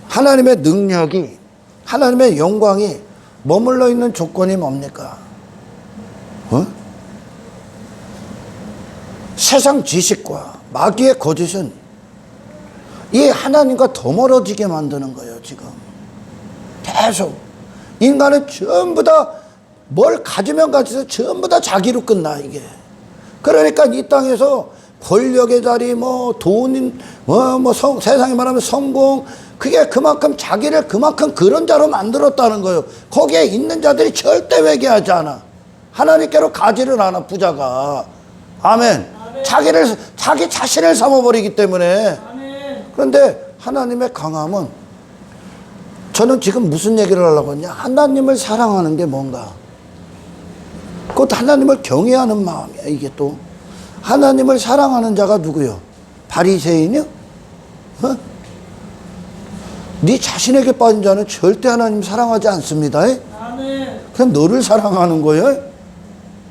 하나님의 능력이, 하나님의 영광이 머물러 있는 조건이 뭡니까? 세상 지식과 마귀의 거짓은 이 하나님과 더 멀어지게 만드는 거예요 지금. 계속 인간은 전부 다 뭘 가지면 가지서 전부 다 자기로 끝나 이게. 그러니까 이 땅에서 권력의 자리, 돈, 세상에 말하면 성공, 그게 그만큼 자기를 그만큼 그런 자로 만들었다는 거예요. 거기에 있는 자들이 절대 회개하지 않아. 하나님께로 가지를 않아 부자가. 아멘. 자기 자신을 삼아버리기 때문에. 아멘. 그런데 하나님의 강함은, 저는 지금 무슨 얘기를 하려고 하냐? 하나님을 사랑하는 게 뭔가? 그것도 하나님을 경외하는 마음이야. 이게 또 하나님을 사랑하는 자가 누구요? 바리새인이요? 네 자신에게 빠진 자는 절대 하나님 사랑하지 않습니다. 아멘. 그냥 너를 사랑하는 거예요.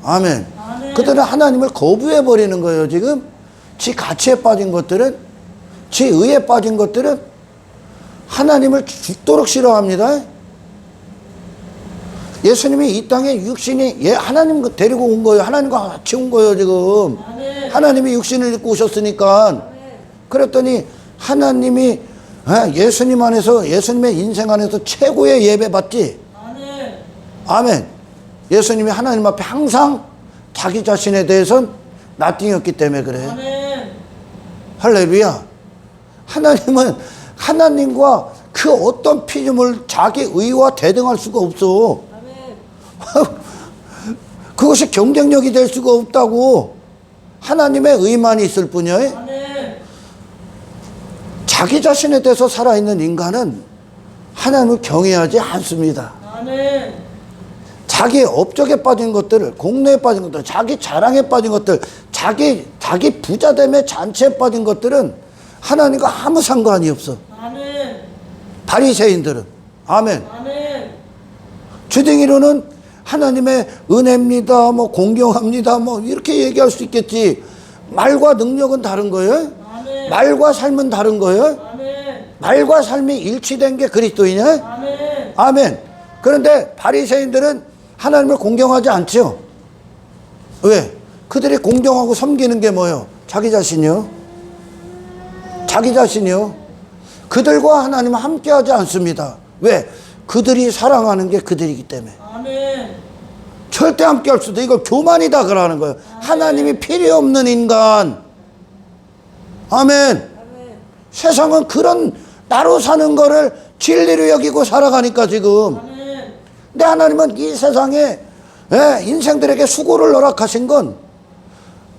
아멘. 아멘. 그들은 하나님을 거부해버리는 거예요 지금. 지 가치에 빠진 것들은, 지 의에 빠진 것들은 하나님을 죽도록 싫어합니다. 예수님이 이 땅에 육신이 하나님 데리고 온 거예요. 하나님과 같이 온 거예요 지금. 아멘. 하나님이 육신을 입고 오셨으니까. 그랬더니 하나님이 예수님 안에서, 예수님의 인생 안에서 최고의 예배 받지. 아멘. 아멘. 예수님이 하나님 앞에 항상 자기 자신에 대해서는 나띵이었기 때문에 그래. 아멘. 할렐루야. 하나님은 하나님과 그 어떤 피조물 자기 의와 대등할 수가 없어. 그것이 경쟁력이 될 수가 없다고. 하나님의 의만 있을 뿐이야. 아멘. 자기 자신에 대해서 살아있는 인간은 하나님을 경외하지 않습니다. 아멘. 자기 업적에 빠진 것들을, 공로에 빠진 것들, 자기 자랑에 빠진 것들, 자기 부자됨의 잔치에 빠진 것들은 하나님과 아무 상관이 없어. 아멘. 바리새인들은. 아멘. 아멘. 주댕이로는 하나님의 은혜입니다, 뭐 공경합니다, 뭐 이렇게 얘기할 수 있겠지. 말과 능력은 다른 거예요. 아멘. 말과 삶은 다른 거예요. 아멘. 말과 삶이 일치된 게 그리스도이냐? 아멘. 아멘. 그런데 바리새인들은 하나님을 공경하지 않죠. 왜? 그들이 공경하고 섬기는 게 뭐예요? 자기 자신이요. 자기 자신이요. 그들과 하나님은 함께하지 않습니다. 왜? 그들이 사랑하는 게 그들이기 때문에. 아멘. 절대 함께할 수도, 이거 교만이다 그러는 거예요. 하나님이 필요 없는 인간. 아멘. 아멘. 세상은 그런 나로 사는 거를 진리로 여기고 살아가니까 지금. 아멘. 근데 하나님은 이 세상에 인생들에게 수고를 허락하신 건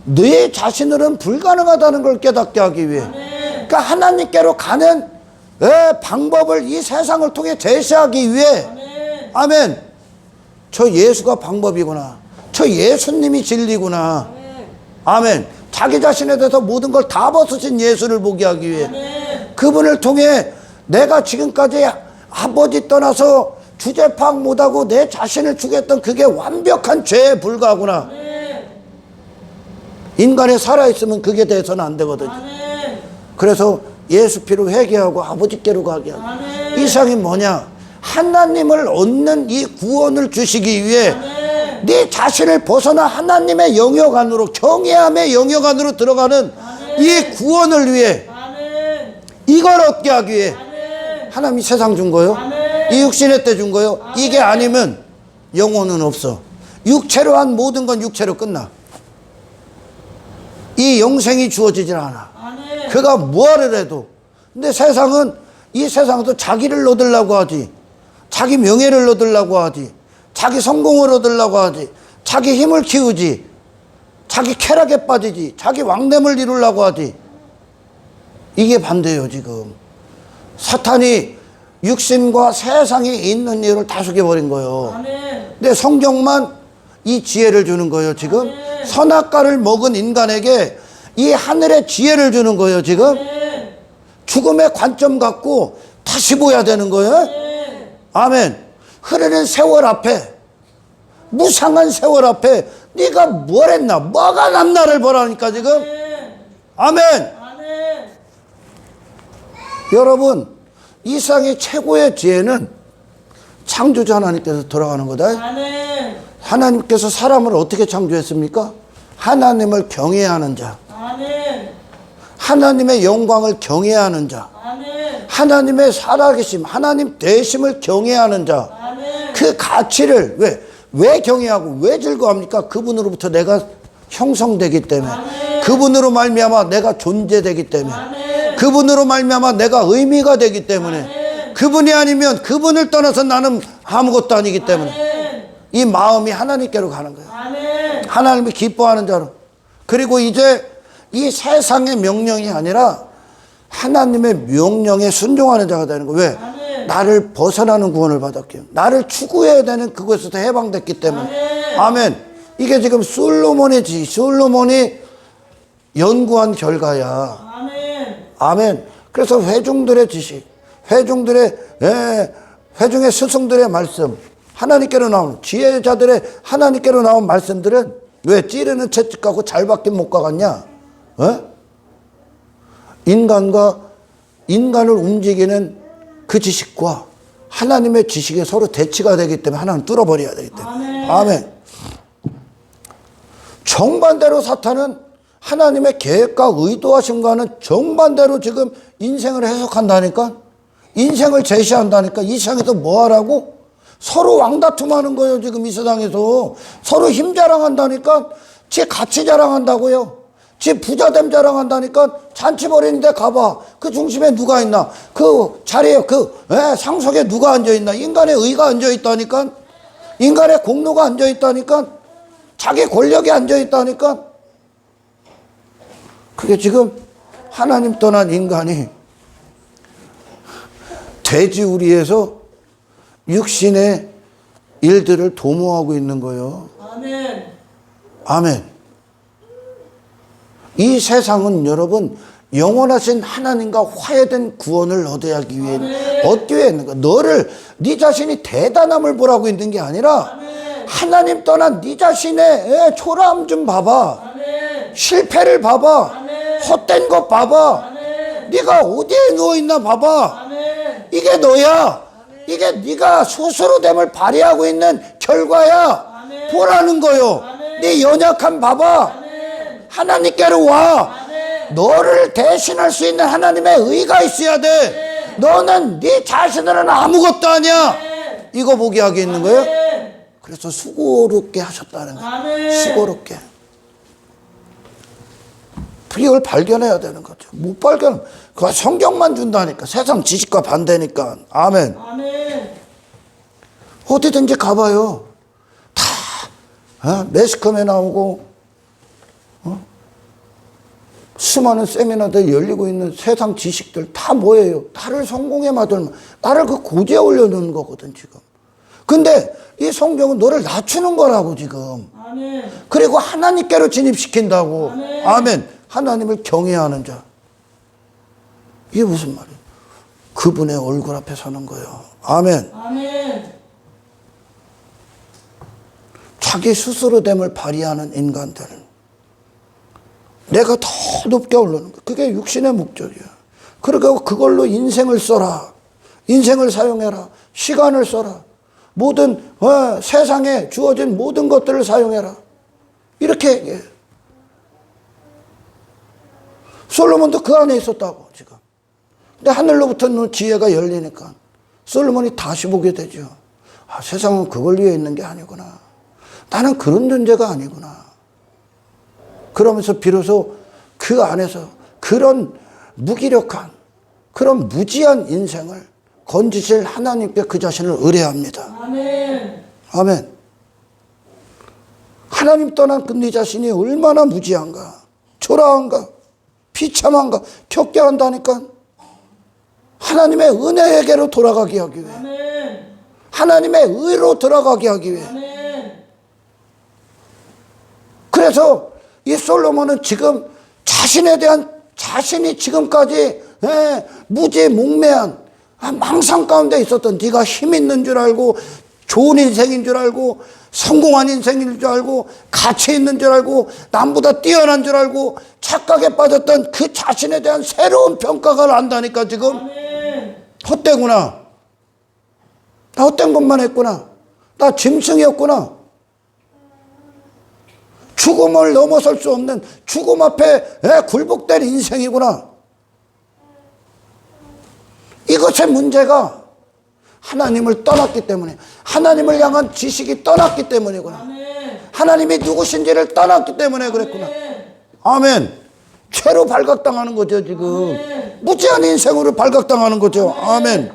내 자신으로는 불가능하다는 걸 깨닫게 하기 위해. 아멘. 그러니까 하나님께로 가는 방법을 이 세상을 통해 제시하기 위해. 아멘. 아멘. 저 예수가 방법이구나. 저 예수님이 진리구나. 아멘. 아멘. 자기 자신에 대해서 모든 걸 다 벗으신 예수를 보게 하기 위해. 아멘. 그분을 통해 내가 지금까지 아버지 떠나서 주제 파악 못하고 내 자신을 죽였던 그게 완벽한 죄에 불과하구나. 아멘. 인간이 살아있으면 그게 돼서는 안 되거든요. 아멘. 그래서 예수 피로 회개하고 아버지께로 가게 하고. 아멘. 이상이 뭐냐? 하나님을 얻는 이 구원을 주시기 위해 아멘. 네 자신을 벗어나 하나님의 영역 안으로, 경외함의 영역 안으로 들어가는 아멘. 이 구원을 위해, 아멘. 이걸 얻게 하기 위해 아멘. 하나님이 세상 준 거요. 아멘. 이 육신의 때 준 거요. 이게 아니면 영혼은 없어. 육체로 한 모든 건 육체로 끝나. 이 영생이 주어지질 않아. 아멘. 그가 뭐를 해도. 근데 세상은, 이 세상도 자기를 얻으려고 하지, 자기 명예를 얻으려고 하지, 자기 성공을 얻으려고 하지, 자기 힘을 키우지, 자기 쾌락에 빠지지, 자기 왕됨을 이루려고 하지. 이게 반대예요 지금. 사탄이 육신과 세상에 있는 이유를 다 속여버린 거예요. 아멘. 근데 성경만 이 지혜를 주는 거예요 지금. 아멘. 선악과를 먹은 인간에게 이 하늘의 지혜를 주는 거예요 지금. 아멘. 죽음의 관점 갖고 다시 보야 되는 거예요. 아멘. 아멘. 흐르는 세월 앞에, 무상한 세월 앞에 네가 뭘 했나, 뭐가 남나를 보라니까 지금. 아멘. 아멘. 여러분, 이 세상의 최고의 지혜는 창조주 하나님께서 돌아가는 거다. 아멘. 하나님께서 사람을 어떻게 창조했습니까? 하나님을 경외하는 자, 아멘. 하나님의 영광을 경외하는 자, 아멘. 하나님의 살아계심, 하나님 되심을 경외하는 자. 아멘. 그 가치를 왜 경외하고 왜 즐거워합니까? 그분으로부터 내가 형성되기 때문에. 아멘. 그분으로 말미암아 내가 존재되기 때문에. 아멘. 그분으로 말미암아 내가 의미가 되기 때문에. 아멘. 그분이 아니면, 그분을 떠나서 나는 아무것도 아니기 때문에. 아멘. 이 마음이 하나님께로 가는 거예요. 아멘. 하나님이 기뻐하는 자로. 그리고 이제 이 세상의 명령이 아니라 하나님의 명령에 순종하는 자가 되는 거예요. 왜? 아멘. 나를 벗어나는 구원을 받았기에, 나를 추구해야 되는 그것에서 해방됐기 때문에. 아멘. 아멘. 이게 지금 솔로몬이 연구한 결과야. 아멘. 아멘. 그래서 회중들의 지식, 회중의 스승들의 말씀, 하나님께로 나온 지혜자들의 하나님께로 나온 말씀들은 왜 찌르는 채찍 갖고 잘 박힌 목과 같냐? 인간을 움직이는 그 지식과 하나님의 지식이 서로 대치가 되기 때문에 하나는 뚫어버려야 되기 때문에. 아멘. 아멘. 정반대로 사탄은 하나님의 계획과 의도하심과는 정반대로 지금 인생을 해석한다니까? 인생을 제시한다니까? 이 세상에서 뭐 하라고? 서로 왕다툼하는 거예요 지금 이 세상에서. 서로 힘 자랑한다니까? 제 가치 자랑한다고요. 지 부자됨 자랑한다니까. 잔치 벌이는데 가봐. 그 중심에 누가 있나? 그 자리에 상석에 누가 앉아있나? 인간의 의가 앉아있다니까. 인간의 공로가 앉아있다니까. 자기 권력이 앉아있다니까. 그게 지금 하나님 떠난 인간이 돼지우리에서 육신의 일들을 도모하고 있는 거예요. 아멘. 아멘. 이 세상은 여러분 영원하신 하나님과 화해된 구원을 얻어야 하기 위해 얻기 위해 있는 거야. 너를 네 자신이 대단함을 보라고 있는 게 아니라 아멘. 하나님 떠난 네 자신의 초라함 좀 봐봐. 아멘. 실패를 봐봐. 아멘. 헛된 것 봐봐. 아멘. 네가 어디에 누워있나 봐봐. 아멘. 이게 너야. 이게 네가 스스로됨을 발휘하고 있는 결과야. 아멘. 보라는 거요. 아멘. 네 연약함 봐봐. 아멘. 하나님께로 와. 아멘. 너를 대신할 수 있는 하나님의 의가 있어야 돼. 너는 네 자신은 아무것도 아니야. 아멘. 이거 보게 하게 있는 거예요. 아멘. 그래서 수고롭게 하셨다는 거예요. 아멘. 수고롭게. 이걸 발견해야 되는 거죠. 못 발견, 그 성경만 준다니까. 세상 지식과 반대니까. 아멘. 아멘. 어디든지 가봐요. 다 매스컴에 나오고 수많은 세미나들 열리고 있는 세상 지식들 다 뭐예요? 나를 성공에 만들면 나를 그 고지에 올려놓는 거거든 지금. 근데 이 성경은 너를 낮추는 거라고 지금. 아멘. 그리고 하나님께로 진입시킨다고. 아멘. 아멘. 하나님을 경외하는 자. 이게 무슨 말이에요? 그분의 얼굴 앞에 서는 거예요. 아멘. 아멘. 자기 스스로됨을 발휘하는 인간들. 내가 더 높게 올라오는 거. 그게 육신의 목적이야. 그러니까 그걸로 인생을 써라. 인생을 사용해라. 시간을 써라. 모든 세상에 주어진 모든 것들을 사용해라. 이렇게 얘기해. 솔로몬도 그 안에 있었다고 지금. 근데 하늘로부터 지혜가 열리니까 솔로몬이 다시 보게 되죠. 아, 세상은 그걸 위해 있는 게 아니구나. 나는 그런 존재가 아니구나. 그러면서 비로소 그 안에서 그런 무기력한, 그런 무지한 인생을 건지실 하나님께 그 자신을 의뢰합니다. 아멘. 아멘. 하나님 떠난 그 네 자신이 얼마나 무지한가, 초라한가, 비참한가 겪게 한다니까. 하나님의 은혜에게로 돌아가게 하기 위해, 아멘. 하나님의 의로 들어가게 하기 위해. 아멘. 그래서 이 솔로몬은 지금 자신이 지금까지 무지몽매한 망상 가운데 있었던, 네가 힘 있는 줄 알고 좋은 인생인 줄 알고 성공한 인생인 줄 알고 가치 있는 줄 알고 남보다 뛰어난 줄 알고 착각에 빠졌던 그 자신에 대한 새로운 평가가 난다니까 지금. 아멘. 헛되구나. 나 헛된 것만 했구나. 나 짐승이었구나. 죽음을 넘어설 수 없는 죽음 앞에 굴복된 인생이구나. 이것의 문제가 하나님을 떠났기 때문에, 하나님을 향한 지식이 떠났기 때문이구나. 아멘. 하나님이 누구신지를 떠났기 때문에 그랬구나. 아멘. 죄로 발각당하는 거죠 지금. 무지한 인생으로 발각당하는 거죠. 아멘.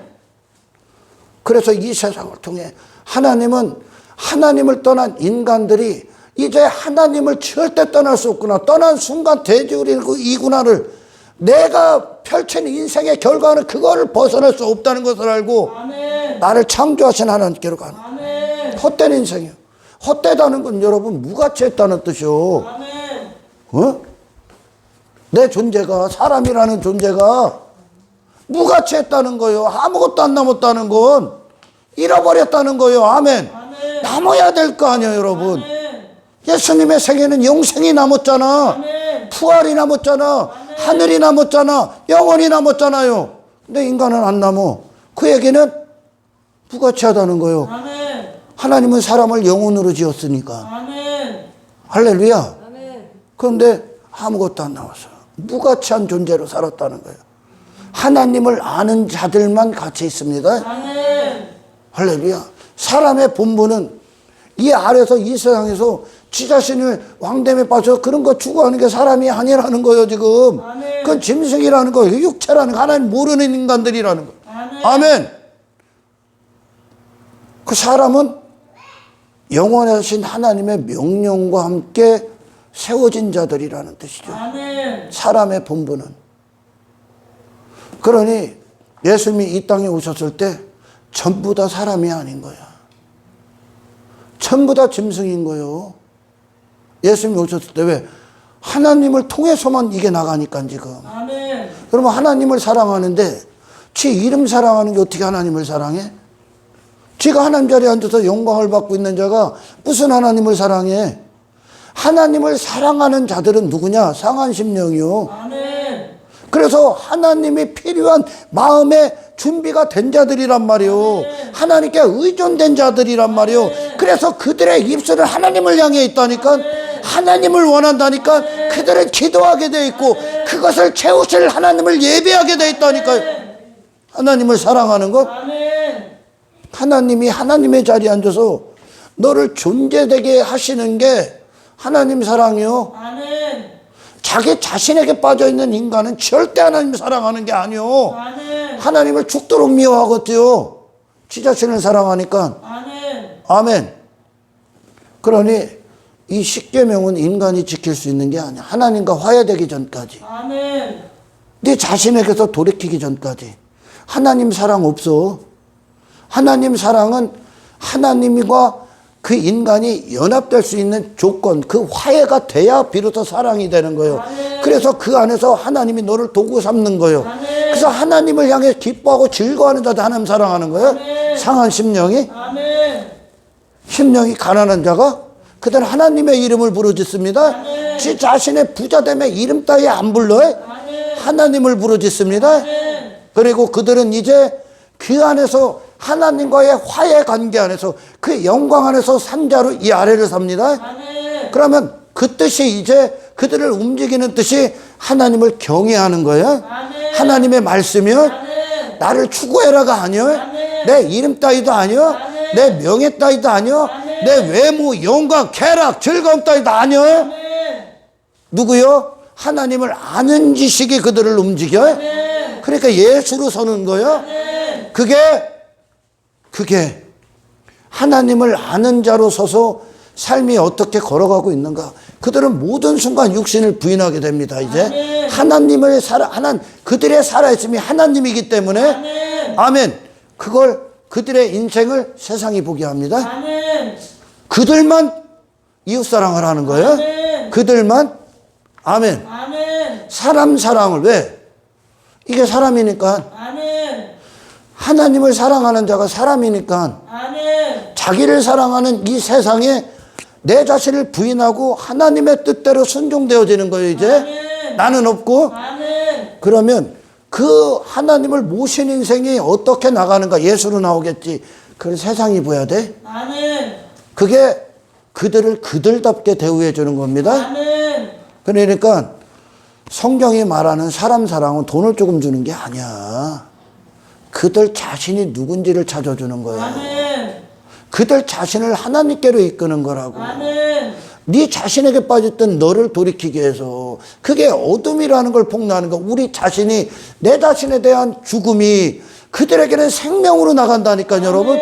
그래서 이 세상을 통해 하나님을 떠난 인간들이 이제 하나님을 절대 떠날 수 없구나. 떠난 순간 돼지우리이구나를, 내가 펼친 인생의 결과는 그거를 벗어날 수 없다는 것을 알고 아멘. 나를 창조하신 하나님께로 가는. 아멘. 헛된 인생이요. 헛되다는 건 여러분 무가치했다는 뜻이요. 아멘. 내 존재가, 사람이라는 존재가 무가치했다는 거예요. 아무것도 안 남았다는 건 잃어버렸다는 거예요. 아멘. 아멘. 남아야 될 거 아니에요 여러분. 아멘. 예수님의 세계는 영생이 남았잖아. 아멘. 부활이 남았잖아. 하늘이 남았잖아. 영원히 남았잖아요. 근데 인간은 안 남어. 그 얘기는 무가치하다는 거예요. 아멘. 하나님은 사람을 영혼으로 지었으니까. 아멘. 할렐루야. 아멘. 그런데 아무것도 안 나왔어요. 무가치한 존재로 살았다는 거예요. 하나님을 아는 자들만 가치 있습니다. 아멘. 할렐루야. 사람의 본분은 이 아래서 이 세상에서 지 자신을 왕됨에 빠져 그런 거 추구하는 게 사람이 아니라는 거예요, 지금. 아멘. 그건 짐승이라는 거예요. 육체라는 거. 하나님 모르는 인간들이라는 거. 아멘. 아멘. 그 사람은 영원하신 하나님의 명령과 함께 세워진 자들이라는 뜻이죠. 아멘. 사람의 본분은. 그러니 예수님이 이 땅에 오셨을 때 전부 다 사람이 아닌 거야. 전부 다 짐승인 거예요. 예수님이 오셨을 때 왜? 하나님을 통해서만 이게 나가니까 지금. 아멘. 그러면 하나님을 사랑하는데 지 이름 사랑하는 게 어떻게 하나님을 사랑해? 지가 하나님 자리에 앉아서 영광을 받고 있는 자가 무슨 하나님을 사랑해? 하나님을 사랑하는 자들은 누구냐? 상한 심령이요. 아멘. 그래서 하나님이 필요한 마음의 준비가 된 자들이란 말이요. 하나님께 의존된 자들이란 말이요. 그래서 그들의 입술은 하나님을 향해 있다니까. 하나님을 원한다니까. 그들은 기도하게 돼 있고 그것을 채우실 하나님을 예배하게 돼 있다니까요. 하나님을 사랑하는 것. 아멘. 하나님이 하나님의 자리에 앉아서 너를 존재되게 하시는 게 하나님 사랑이요. 아멘. 자기 자신에게 빠져있는 인간은 절대 하나님 사랑하는 게 아니요. 아멘. 하나님을 죽도록 미워하겠지요. 지 자신을 사랑하니까. 아멘. 아멘. 그러니 이 십계명은 인간이 지킬 수 있는 게 아니야. 하나님과 화해되기 전까지. 아멘. 네 자신에게서 돌이키기 전까지. 하나님 사랑 없어. 하나님 사랑은 하나님과 그 인간이 연합될 수 있는 조건, 그 화해가 돼야 비로소 사랑이 되는 거예요. 아멘. 그래서 그 안에서 하나님이 너를 도구 삼는 거예요. 아멘. 그래서 하나님을 향해 기뻐하고 즐거워하는 자들 하나님 사랑하는 거예요. 아멘. 상한 심령이. 아멘. 심령이 가난한 자가 그들은 하나님의 이름을 부르짖습니다. 아멘. 지 자신의 부자됨에 이름 따위 안 불러요. 아멘. 하나님을 부르짖습니다. 아멘. 그리고 그들은 이제 그 안에서 하나님과의 화해 관계 안에서 그 영광 안에서 산자로 이 아래를 삽니다. 아멘. 그러면 그 뜻이 이제 그들을 움직이는 뜻이 하나님을 경외하는 거예요. 아멘. 하나님의 말씀이요. 아멘. 나를 추구해라가 아니요. 아멘. 내 이름 따위도 아니요. 아멘. 내 명예 따위도 아니요. 아멘. 내 외모, 영광, 쾌락, 즐거움 따위도 아니요. 아멘. 누구요? 하나님을 아는 지식이 그들을 움직여요. 아멘. 그러니까 예수로 서는 거예요. 아멘. 그게 하나님을 아는 자로 서서 삶이 어떻게 걸어가고 있는가. 그들은 모든 순간 육신을 부인하게 됩니다. 이제 아멘. 하나님을 그들의 살아있음이 하나님이기 때문에 아멘. 아멘. 그걸 그들의 인생을 세상이 보게 합니다. 아멘. 그들만 이웃사랑을 하는 거예요. 아멘. 그들만. 아멘. 아멘. 사람 사랑을 왜? 이게 사람이니까. 아멘. 하나님을 사랑하는 자가 사람이니까 아멘. 자기를 사랑하는 이 세상에 내 자신을 부인하고 하나님의 뜻대로 순종되어지는 거예요. 이제 아멘. 나는 없고. 아멘. 그러면 그 하나님을 모신 인생이 어떻게 나가는가. 예수로 나오겠지. 그걸 세상이 보여야 돼. 아멘. 그게 그들을 그들답게 대우해 주는 겁니다. 아멘. 그러니까 성경이 말하는 사람 사랑은 돈을 조금 주는 게 아니야. 그들 자신이 누군지를 찾아주는 거야. 아멘. 그들 자신을 하나님께로 이끄는 거라고. 아멘. 네 자신에게 빠졌던 너를 돌이키게 해서 그게 어둠이라는 걸 폭로하는 거. 우리 자신이 내 자신에 대한 죽음이 그들에게는 생명으로 나간다니까요. 여러분.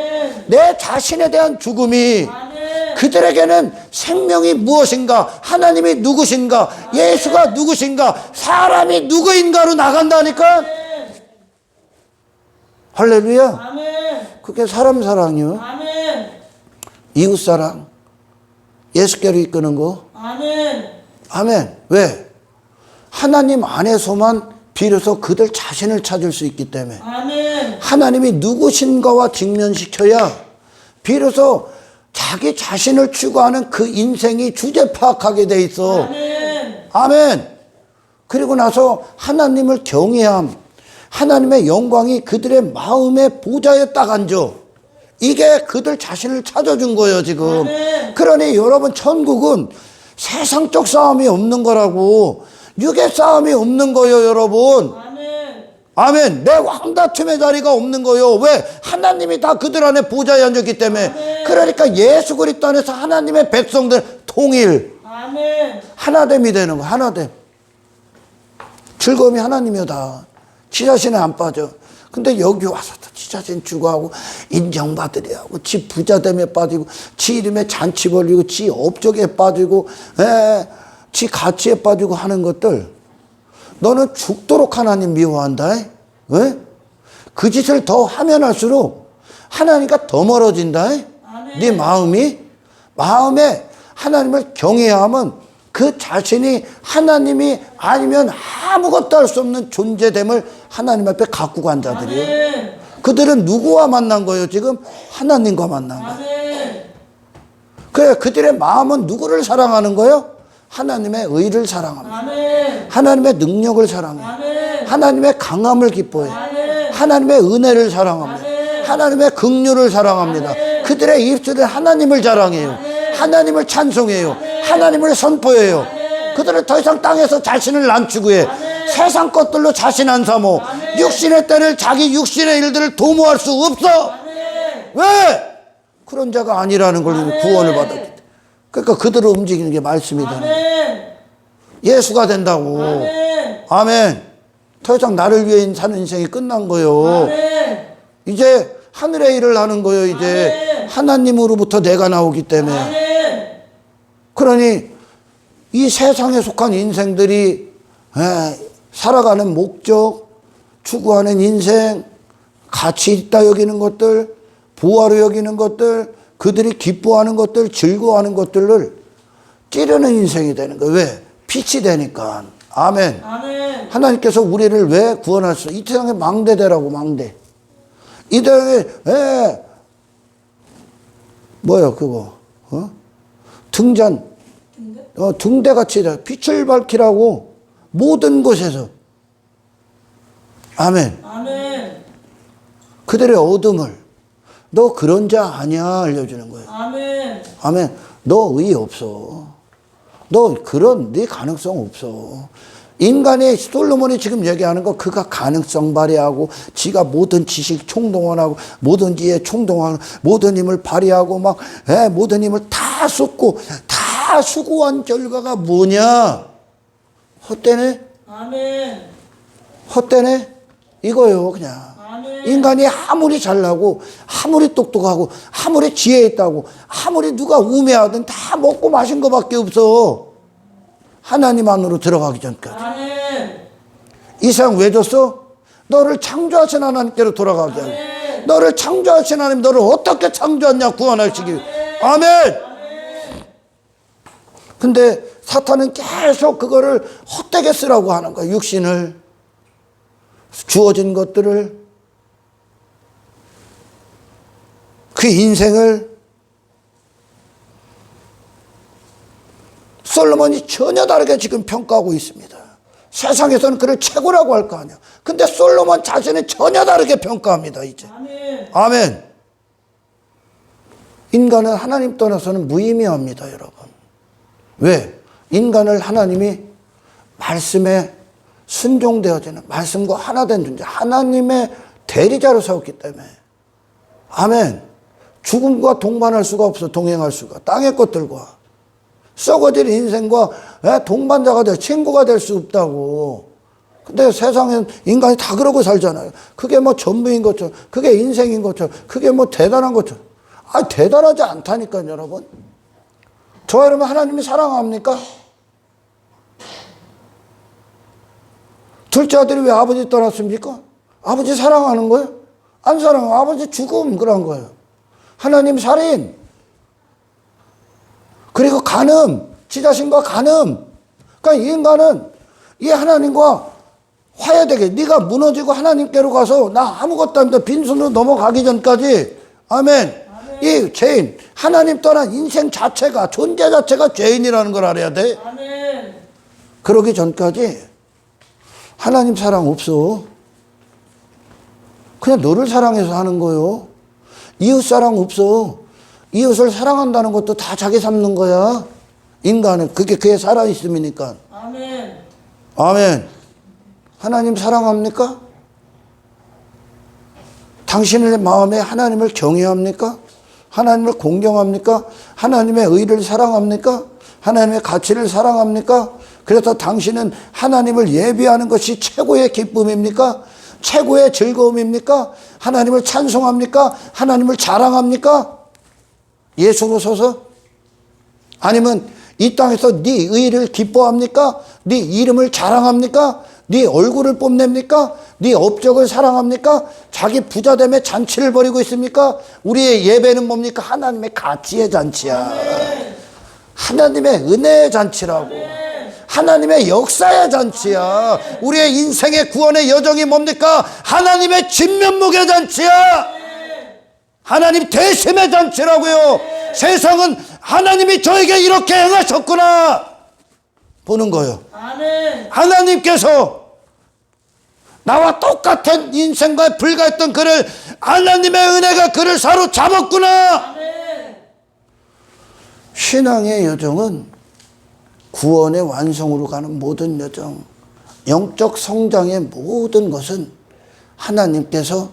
내 자신에 대한 죽음이 아멘. 그들에게는 생명이 무엇인가, 하나님이 누구신가, 예수가 누구신가, 사람이 누구인가로 나간다니까. 할렐루야. 아멘. 그게 사람 사랑이요. 아멘. 이웃 사랑, 예수께로 이끄는 거. 아멘. 아멘. 왜? 하나님 안에서만 비로소 그들 자신을 찾을 수 있기 때문에. 아멘. 하나님이 누구신가와 직면시켜야 비로소 자기 자신을 추구하는 그 인생이 주제 파악하게 돼 있어. 아멘. 아멘. 그리고 나서 하나님을 경외함, 하나님의 영광이 그들의 마음의 보좌에 딱 앉아. 이게 그들 자신을 찾아준 거예요, 지금. 아멘. 그러니 여러분, 천국은 세상적 싸움이 없는 거라고. 육의 싸움이 없는 거예요, 여러분. 아멘. 아멘. 내 왕다툼의 자리가 없는 거예요. 왜? 하나님이 다 그들 안에 보좌에 앉았기 때문에. 아멘. 그러니까 예수 그리스도 안에서 하나님의 백성들 통일, 아멘. 하나됨이 되는 거야. 하나됨. 즐거움이 하나님이다. 지 자신은 안 빠져. 근데 여기 와서도 지 자신 추구하고 인정받으려 하고 지 부자됨에 빠지고 지 이름에 잔치 벌리고 지 업적에 빠지고 지 가치에 빠지고 하는 것들, 너는 죽도록 하나님 미워한다. 왜? 그 짓을 더 하면 할수록 하나님과 더 멀어진다. 아멘. 네 마음에 하나님을 경외해야 하면 그 자신이 하나님이 아니면 아무것도 할 수 없는 존재됨을 하나님 앞에 갖고 간 자들이에요. 아멘. 그들은 누구와 만난 거예요? 지금 하나님과 만난 거예요. 아멘. 그래, 그들의 마음은 누구를 사랑하는 거예요? 하나님의 의를 사랑합니다. 아멘. 하나님의 능력을 사랑해요. 아멘. 하나님의 강함을 기뻐해요. 아멘. 하나님의 은혜를 사랑합니다. 아멘. 하나님의 긍휼을 사랑합니다. 아멘. 그들의 입술은 하나님을 자랑해요. 아멘. 하나님을 찬송해요. 아멘. 하나님을 선포해요. 아멘. 그들은 더 이상 땅에서 자신을 낮추고 해. 아멘. 세상 것들로 자신 안 삼어. 아멘. 육신의 때를 자기 육신의 일들을 도모할 수 없어. 아멘. 왜? 그런 자가 아니라는 걸 아멘. 구원을 받았기 때문에. 그러니까 그들을 움직이는 게 말씀이 되는 거예요. 아멘. 예수가 된다고. 아멘. 아멘. 더 이상 나를 위해 사는 인생이 끝난 거예요. 아멘. 이제 하늘의 일을 하는 거예요. 이제 아멘. 하나님으로부터 내가 나오기 때문에. 아멘. 그러니 이 세상에 속한 인생들이 살아가는 목적, 추구하는 인생, 가치 있다 여기는 것들, 보화로 여기는 것들, 그들이 기뻐하는 것들, 즐거워하는 것들을 찌르는 인생이 되는 거예요. 왜? 빛이 되니까. 아멘. 아멘. 하나님께서 우리를 왜 구원하셨어? 이 세상에 망대되라고, 망대. 이 세상에, 뭐야, 그거, 등잔, 등대같이 빛을 밝히라고 모든 곳에서. 아멘. 아멘. 그들의 어둠을, 너 그런 자 아니야, 알려주는 거예요. 아멘. 아멘. 너 의의 없어. 너 그런 네 가능성 없어. 인간의 솔로몬이 지금 얘기하는 거, 그가 가능성 발휘하고 지가 모든 지식 총동원하고 모든 지혜 총동원하고 모든 힘을 발휘하고 막 모든 힘을 다 쏟고 다 수고한 결과가 뭐냐? 헛되네? 아멘. 헛되네? 이거요, 그냥. 아멘. 인간이 아무리 잘나고 아무리 똑똑하고 아무리 지혜 있다고 아무리 누가 우매하든 다 먹고 마신 것밖에 없어. 하나님 안으로 들어가기 전까지. 아멘. 이 세상 왜 줬어? 너를 창조하신 하나님께로 돌아가게 하고. 아멘. 너를 창조하신 하나님, 너를 어떻게 창조했냐 구원하시기 위해. 아멘. 근데 사탄은 계속 그거를 헛되게 쓰라고 하는 거야. 육신을, 주어진 것들을, 그 인생을. 솔로몬이 전혀 다르게 지금 평가하고 있습니다. 세상에서는 그를 최고라고 할 거 아니야. 근데 솔로몬 자신은 전혀 다르게 평가합니다, 이제. 아멘. 아멘. 인간은 하나님 떠나서는 무의미합니다, 여러분. 왜? 인간을 하나님이 말씀에 순종되어지는, 말씀과 하나 된 존재, 하나님의 대리자로 세웠기 때문에. 아멘. 죽음과 동반할 수가 없어, 동행할 수가. 땅의 것들과. 썩어질 인생과 동반자가 될, 친구가 될 수 없다고. 근데 세상엔 인간이 다 그러고 살잖아요. 그게 뭐 전부인 것처럼, 그게 인생인 것처럼, 그게 뭐 대단한 것처럼. 대단하지 않다니까요, 여러분. 저 여러분, 하나님이 사랑합니까? 둘째 아들이 왜 아버지 떠났습니까? 아버지 사랑하는 거예요? 안 사랑해요. 아버지 죽음, 그런 거예요. 하나님 살인. 그리고 간음, 지 자신과 간음. 그러니까 인간은 이 하나님과 화해되게, 네가 무너지고 하나님께로 가서 나 아무것도 안 돼, 빈손으로 넘어가기 전까지. 아멘. 이 죄인, 하나님 떠난 인생 자체가, 존재 자체가 죄인이라는 걸 알아야 돼. 아멘. 그러기 전까지 하나님 사랑 없어. 그냥 너를 사랑해서 하는 거요. 이웃 사랑 없어. 이웃을 사랑한다는 것도 다 자기 삼는 거야. 인간은. 그게 그의 살아있음이니까. 아멘. 아멘. 하나님 사랑합니까? 당신의 마음에 하나님을 경외합니까? 하나님을 공경합니까? 하나님의 의를 사랑합니까? 하나님의 가치를 사랑합니까? 그래서 당신은 하나님을 예배하는 것이 최고의 기쁨입니까? 최고의 즐거움입니까? 하나님을 찬송합니까? 하나님을 자랑합니까? 예수로 서서? 아니면 이 땅에서 네 의를 기뻐합니까? 네 이름을 자랑합니까? 네 얼굴을 뽐냅니까? 네 업적을 사랑합니까? 자기 부자됨에 잔치를 벌이고 있습니까? 우리의 예배는 뭡니까? 하나님의 가치의 잔치야. 하나님의 은혜의 잔치라고. 하나님의 역사의 잔치야. 우리의 인생의 구원의 여정이 뭡니까? 하나님의 진면목의 잔치야. 하나님 대심의 잔치라고요. 세상은 하나님이 저에게 이렇게 행하셨구나 보는 거예요. 하나님께서 나와 똑같은 인생과 불과했던 그를, 하나님의 은혜가 그를 사로잡았구나. 신앙의 여정은 구원의 완성으로 가는 모든 여정, 영적 성장의 모든 것은 하나님께서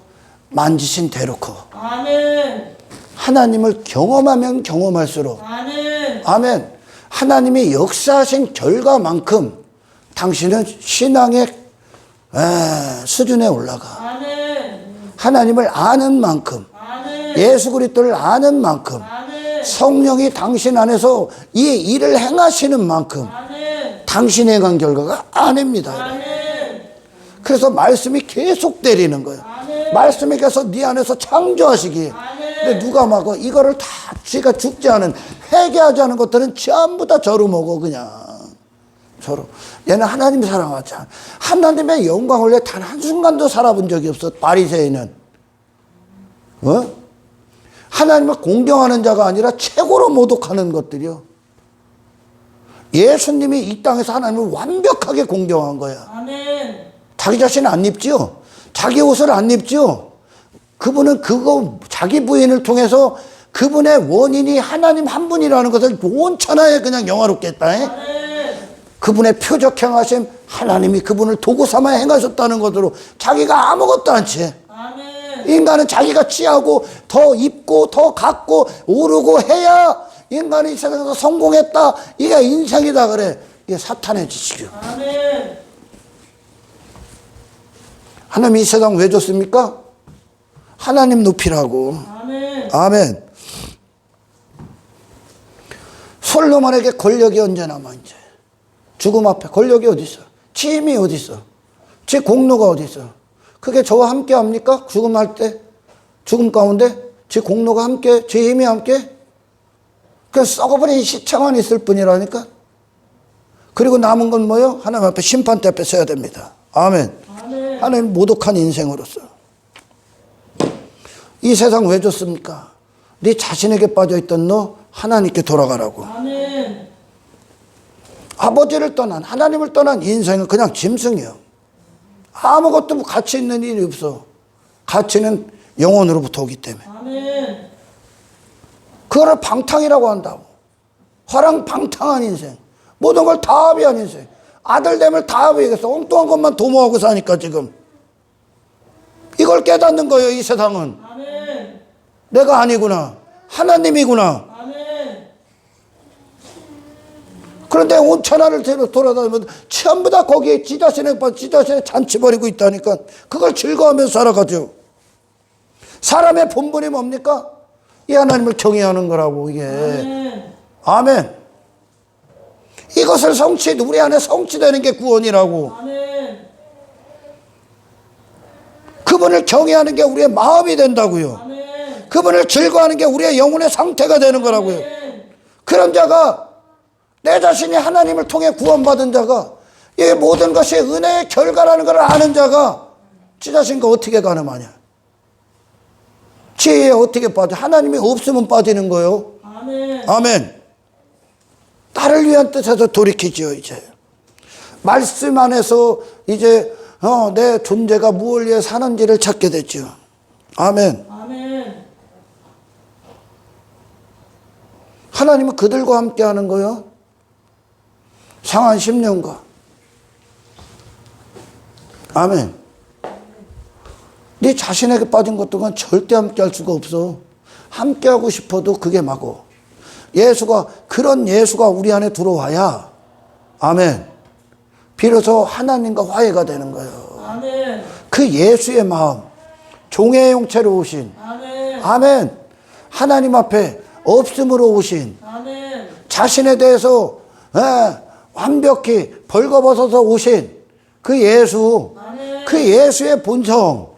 만지신 대로 커. 하나님을 경험하면 경험할수록, 아멘. 하나님이 역사하신 결과만큼 당신은 신앙의 수준에 올라가. 하나님을 아는 만큼, 예수 그리스도를 아는 만큼, 성령이 당신 안에서 이 일을 행하시는 만큼 당신의 행한 결과가 아닙니다. 그래서 말씀이 계속 때리는 거예요. 말씀이 계속 네 안에서 창조하시기. 근데 누가 막 이거를 다 지가 죽지 않은, 회개하지 않은 것들은 전부 다 저로 먹어. 그냥 저로. 얘는 하나님 사랑하지 않아. 하나님의 영광을 왜 단 한순간도 살아본 적이 없어. 바리새인은 하나님을 공경하는 자가 아니라 최고로 모독하는 것들이요. 예수님이 이 땅에서 하나님을 완벽하게 공경한 거야. 자기 자신 안 입지요. 자기 옷을 안 입지요. 그분은 그거 자기 부인을 통해서 그분의 원인이 하나님 한 분이라는 것을 온 천하에 그냥 영화롭게 했다. 그분의 표적 행하심, 하나님이 그분을 도구 삼아 행하셨다는 것으로 자기가 아무것도 않지. 인간은 자기가 취하고 더 입고 더 갖고 오르고 해야 인간이 이 세상에서 성공했다. 이게 인생이다 그래. 이게 사탄의 짓이죠. 하나님 이 세상 왜 줬습니까? 하나님 높이라고. 아멘. 솔로몬에게 권력이 언제 남아 이제. 죽음 앞에 권력이 어디 있어? 지 힘이 어디 있어? 지 공로가 어디 있어? 그게 저와 함께 합니까? 죽음할 때? 죽음 가운데? 지 공로가 함께? 지 힘이 함께? 그 썩어버린 시체만 있을 뿐이라니까? 그리고 남은 건 뭐요? 하나님 앞에 심판대 앞에 서야 됩니다. 아멘. 하나님 모독한 인생으로서. 이 세상 왜 줬습니까? 네 자신에게 빠져있던 너 하나님께 돌아가라고. 아버지를 떠난, 하나님을 떠난 인생은 그냥 짐승이요. 아무것도 가치 있는 일이 없어. 가치는 영혼으로부터 오기 때문에. 그거를 방탕이라고 한다고. 화랑방탕한 인생. 모든 걸 다 합의한 인생. 아들됨을 다 합의해서 엉뚱한 것만 도모하고 사니까 지금. 이걸 깨닫는 거예요, 이 세상은. 내가 아니구나. 하나님이구나. 그런데 온 천하를 돌아다니면 전부 다 거기에 지 자신의 잔치 벌이고 있다니까. 그걸 즐거워하면서 살아가죠. 사람의 본분이 뭡니까? 이 하나님을 경외하는 거라고, 이게. 아멘. 이것을 우리 안에 성취되는 게 구원이라고. 그분을 경외하는 게 우리의 마음이 된다고요. 그분을 즐거워하는 게 우리의 영혼의 상태가 되는 거라고요. 그런 자가, 내 자신이 하나님을 통해 구원받은 자가, 이 모든 것이 은혜의 결과라는 걸 아는 자가 지 자신과 어떻게 가늠하냐? 지혜에 어떻게 빠져? 하나님이 없으면 빠지는 거예요. 아멘. 나를 위한 뜻에서 돌이키지요, 이제. 말씀 안에서 이제 내 존재가 무엇을 위해 사는지를 찾게 됐죠. 아멘. 하나님은 그들과 함께 하는 거예요. 상한 10년과. 아멘. 네 자신에게 빠진 것들과 절대 함께 할 수가 없어. 함께 하고 싶어도 그게 막어. 예수가, 그런 예수가 우리 안에 들어와야, 아멘, 비로소 하나님과 화해가 되는 거예요. 아멘. 그 예수의 마음, 종의 형체로 오신, 아멘. 아멘, 하나님 앞에 없음으로 오신, 아멘. 자신에 대해서 완벽히 벌거벗어서 오신 그 예수, 아멘. 그 예수의 본성,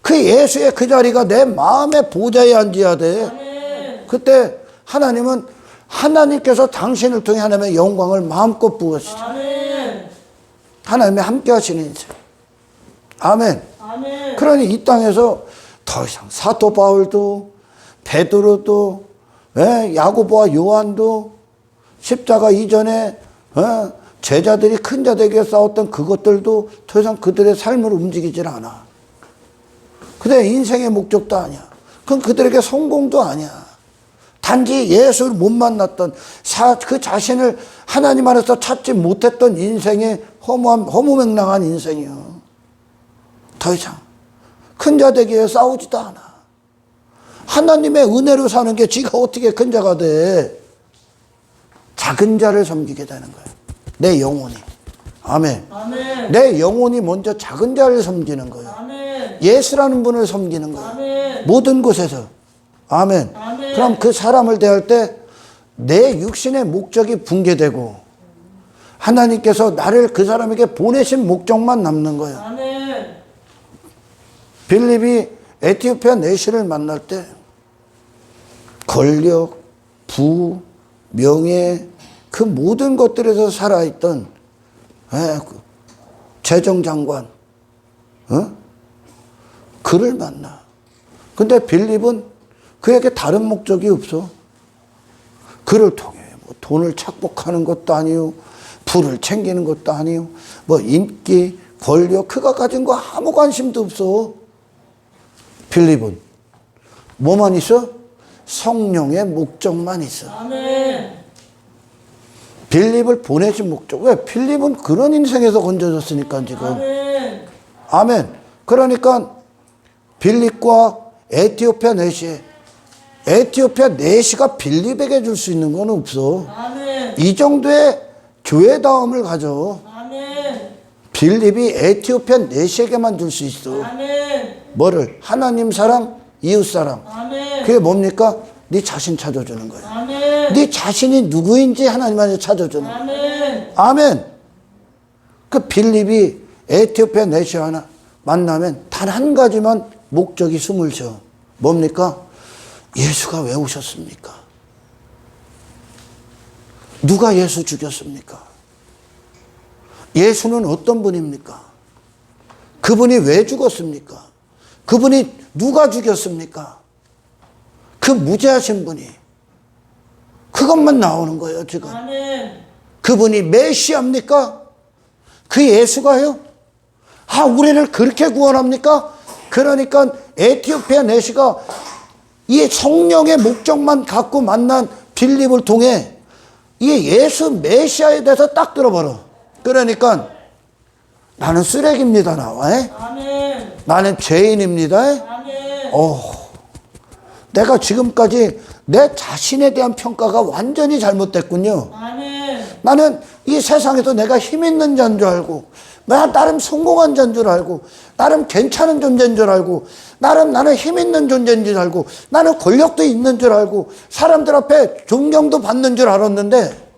그 예수의 그 자리가 내 마음의 보좌에 앉아야 돼. 아멘. 그때 하나님은, 하나님께서 당신을 통해 하나님의 영광을 마음껏 부으시죠. 아멘. 하나님이 함께 하시는 인생. 아멘. 아멘. 그러니 이 땅에서 더 이상 사도 바울도, 베드로도, 야고보와 요한도, 십자가 이전에 제자들이 큰 자들에게 싸웠던 그것들도 더 이상 그들의 삶을 움직이질 않아. 그들의 인생의 목적도 아니야. 그건 그들에게 성공도 아니야. 단지 예수를 못 만났던, 그 자신을 하나님 안에서 찾지 못했던 인생의 허무맹랑한 인생이요. 더 이상 큰 자 되기 위해 싸우지도 않아. 하나님의 은혜로 사는 게 지가 어떻게 큰 자가 돼. 작은 자를 섬기게 되는 거예요. 내 영혼이. 아멘. 아멘. 내 영혼이 먼저 작은 자를 섬기는 거예요. 아멘. 예수라는 분을 섬기는 거예요. 아멘. 모든 곳에서. 아멘. 아멘. 그럼 그 사람을 대할 때 내 육신의 목적이 붕괴되고 하나님께서 나를 그 사람에게 보내신 목적만 남는 거예요. 아멘. 빌립이 에티오피아 내시를 만날 때 권력, 부, 명예, 그 모든 것들에서 살아있던 재정장관, 그를 만나. 근데 빌립은 그에게 다른 목적이 없어. 그를 통해 뭐 돈을 착복하는 것도 아니요, 부를 챙기는 것도 아니요, 뭐 인기, 권력, 그가 가진 거 아무 관심도 없어. 빌립은 뭐만 있어? 성령의 목적만 있어. 아멘. 빌립을 보내신 목적. 왜? 빌립은 그런 인생에서 건져졌으니까 지금. 아멘. 아멘. 그러니까 빌립과 에티오피아 내시가 빌립에게 줄 수 있는 건 없어. 아멘. 이 정도의 교회다움을 가져. 아멘. 빌립이 에티오피아 내시에게만 줄 수 있어. 아멘. 뭐를? 하나님 사랑, 이웃 사랑. 아멘. 그게 뭡니까? 네 자신 찾아주는 거야. 아멘. 네 자신이 누구인지 하나님한테 찾아주는 거야. 아멘. 아멘. 그 빌립이 에티오피아 내시와 하나 만나면 단 한 가지만 목적이 숨을 쉬어. 뭡니까? 예수가 왜 오셨습니까? 누가 예수 죽였습니까? 예수는 어떤 분입니까? 그분이 왜 죽었습니까? 그분이 누가 죽였습니까? 그 무죄하신 분이. 그것만 나오는 거예요, 지금. 아멘. 그분이 메시아입니까? 그 예수가요? 아, 우리를 그렇게 구원합니까? 그러니까 에티오피아 내시가 이 성령의 목적만 갖고 만난 빌립을 통해 이 예수 메시아에 대해서 딱 들어버려. 그러니까 나는 쓰레기입니다, 나와. 아멘. 나는 죄인입니다. 아멘. 내가 지금까지 내 자신에 대한 평가가 완전히 잘못됐군요. 아멘. 나는 이 세상에서 내가 힘 있는 자인 줄 알고, 내가 나름 성공한 자인 줄 알고, 나름 괜찮은 존재인 줄 알고, 나는 힘 있는 존재인 줄 알고, 나는 권력도 있는 줄 알고, 사람들 앞에 존경도 받는 줄 알았는데,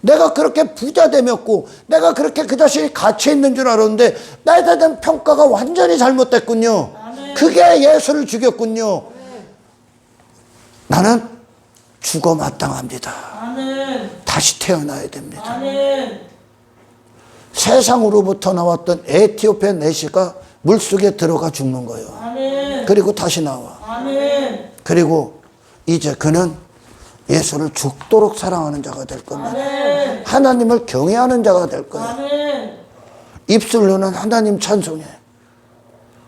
내가 그렇게 부자 되었고, 내가 그렇게 그 자신이 가치 있는 줄 알았는데, 나에 대한 평가가 완전히 잘못됐군요. 아멘. 그게 예수를 죽였군요. 나는 죽어 마땅합니다. 아멘. 다시 태어나야 됩니다. 아멘. 세상으로부터 나왔던 에티오피아 내시가 물속에 들어가 죽는 거예요. 아멘. 그리고 다시 나와. 아멘. 그리고 이제 그는 예수를 죽도록 사랑하는 자가 될 겁니다. 아멘. 하나님을 경외하는 자가 될 거예요. 아멘. 입술로는 하나님 찬송해.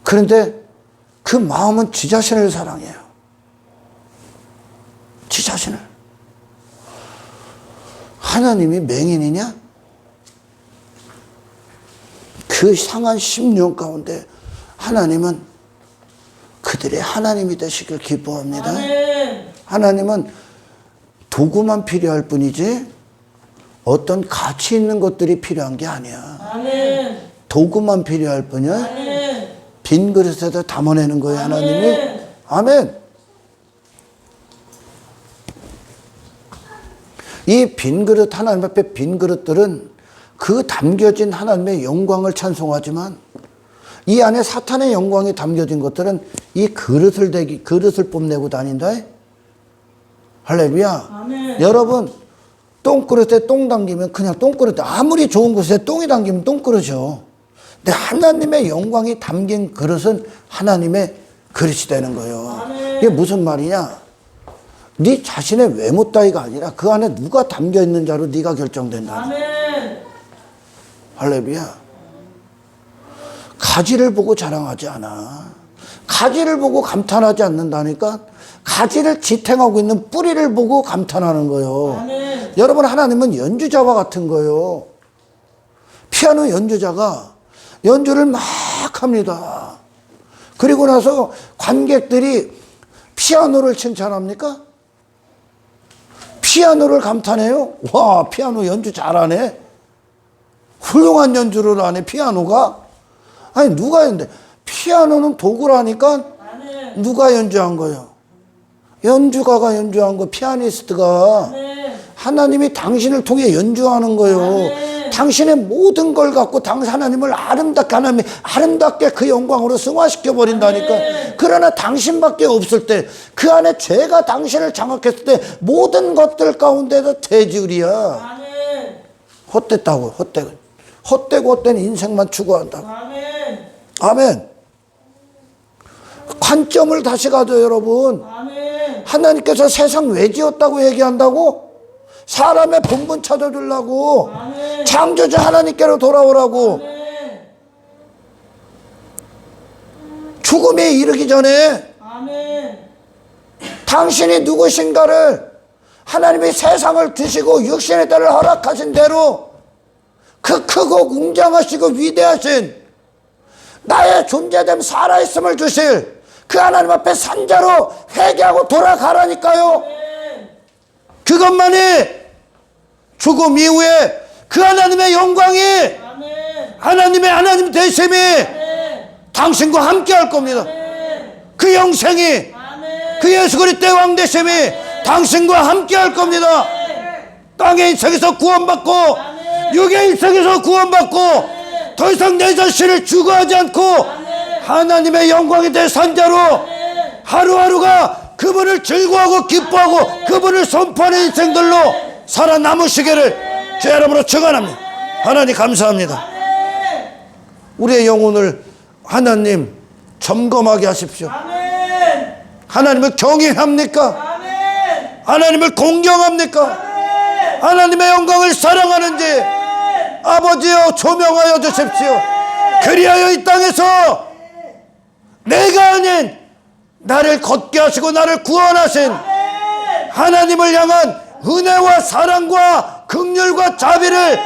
그런데 그 마음은 지 자신을 사랑해요. 지 자신을. 하나님이 맹인이냐? 그 상한 10년 가운데 하나님은 그들의 하나님이 되시길 기뻐합니다. 아멘. 하나님은 도구만 필요할 뿐이지 어떤 가치 있는 것들이 필요한 게 아니야. 아멘. 도구만 필요할 뿐이야. 아멘. 빈 그릇에다 담아내는 거예요, 하나님이. 아멘. 아멘. 이 빈 그릇, 하나님 앞에 빈 그릇들은 그 담겨진 하나님의 영광을 찬송하지만 이 안에 사탄의 영광이 담겨진 것들은 이 그릇을 뽐내고 다닌다. 할렐루야. 아멘. 여러분, 똥그릇에 똥 담기면 그냥 똥그릇, 아무리 좋은 곳에 똥이 담기면 똥그릇이요. 근데 하나님의 영광이 담긴 그릇은 하나님의 그릇이 되는 거예요. 아멘. 이게 무슨 말이냐? 네 자신의 외모 따위가 아니라 그 안에 누가 담겨 있는 자로 네가 결정된다. 아멘. 할렐루야. 가지를 보고 자랑하지 않아. 가지를 보고 감탄하지 않는다니까. 가지를 지탱하고 있는 뿌리를 보고 감탄하는 거예요. 아멘. 여러분, 하나님은 연주자와 같은 거예요. 피아노 연주자가 연주를 막 합니다. 그리고 나서 관객들이 피아노를 칭찬합니까? 피아노를 감탄해요? 와, 피아노 연주 잘하네. 훌륭한 연주를 하네, 피아노가. 아니, 누가 했는데? 피아노는 도구라니까 아멘. 누가 연주한 거예요? 연주가가 연주한 거, 피아니스트가. 아멘. 하나님이 당신을 통해 연주하는 거예요. 아멘. 당신의 모든 걸 갖고 하나님을 하나님이 아름답게 그 영광으로 승화시켜 버린다니까. 아멘. 그러나 당신밖에 없을 때, 그 안에 죄가 당신을 장악했을 때 모든 것들 가운데도 죄지을이야. 아멘. 헛됐다고, 헛되고 헛된 인생만 추구한다고. 아멘. 아멘. 관점을 다시 가져, 여러분. 아멘. 하나님께서 세상 왜 지었다고 얘기한다고? 사람의 본분 찾아주려고. 아멘. 창조주 하나님께로 돌아오라고. 아멘. 죽음에 이르기 전에 아멘. 당신이 누구신가를 하나님이 세상을 두시고 육신의 딸을 허락하신 대로 그 크고 웅장하시고 위대하신 나의 존재됨 살아있음을 주실 그 하나님 앞에 산자로 회개하고 돌아가라니까요. 그것만이 죽음 이후에 그 하나님의 영광이, 아멘. 하나님 되심이 아멘. 당신과 함께 할 겁니다. 아멘. 그 영생이, 아멘. 그 예수 그리스도의 왕 되심이 당신과 함께 할 겁니다. 땅의 인생에서 구원받고 육의 인생에서 구원받고 더 이상 내 자신을 추구하지 않고 하나님의 영광이 될 산자로 하루하루가 그분을 즐거워하고 기뻐하고 그분을 선포하는 인생들로 살아남으시기를 주의 이름으로 축원합니다. 하나님 감사합니다. 우리의 영혼을 하나님 점검하게 하십시오. 아멘. 하나님을 경외합니까? 아멘. 하나님을 공경합니까? 아멘. 하나님의 영광을 사랑하는지 아버지여 조명하여 주십시오. 그리하여 이 땅에서 내가 아닌 나를 걷게 하시고 나를 구원하신 하나님을 향한 은혜와 사랑과 긍휼과 자비를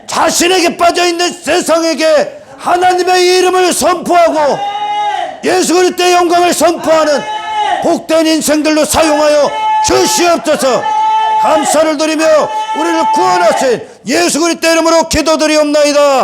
자신에게 빠져있는 세상에게 하나님의 이름을 선포하고 예수 그리스도의 영광을 선포하는 복된 인생들로 사용하여 주시옵소서. 감사를 드리며 우리를 구원하신 예수 그리스도의 이름으로 기도드리옵나이다.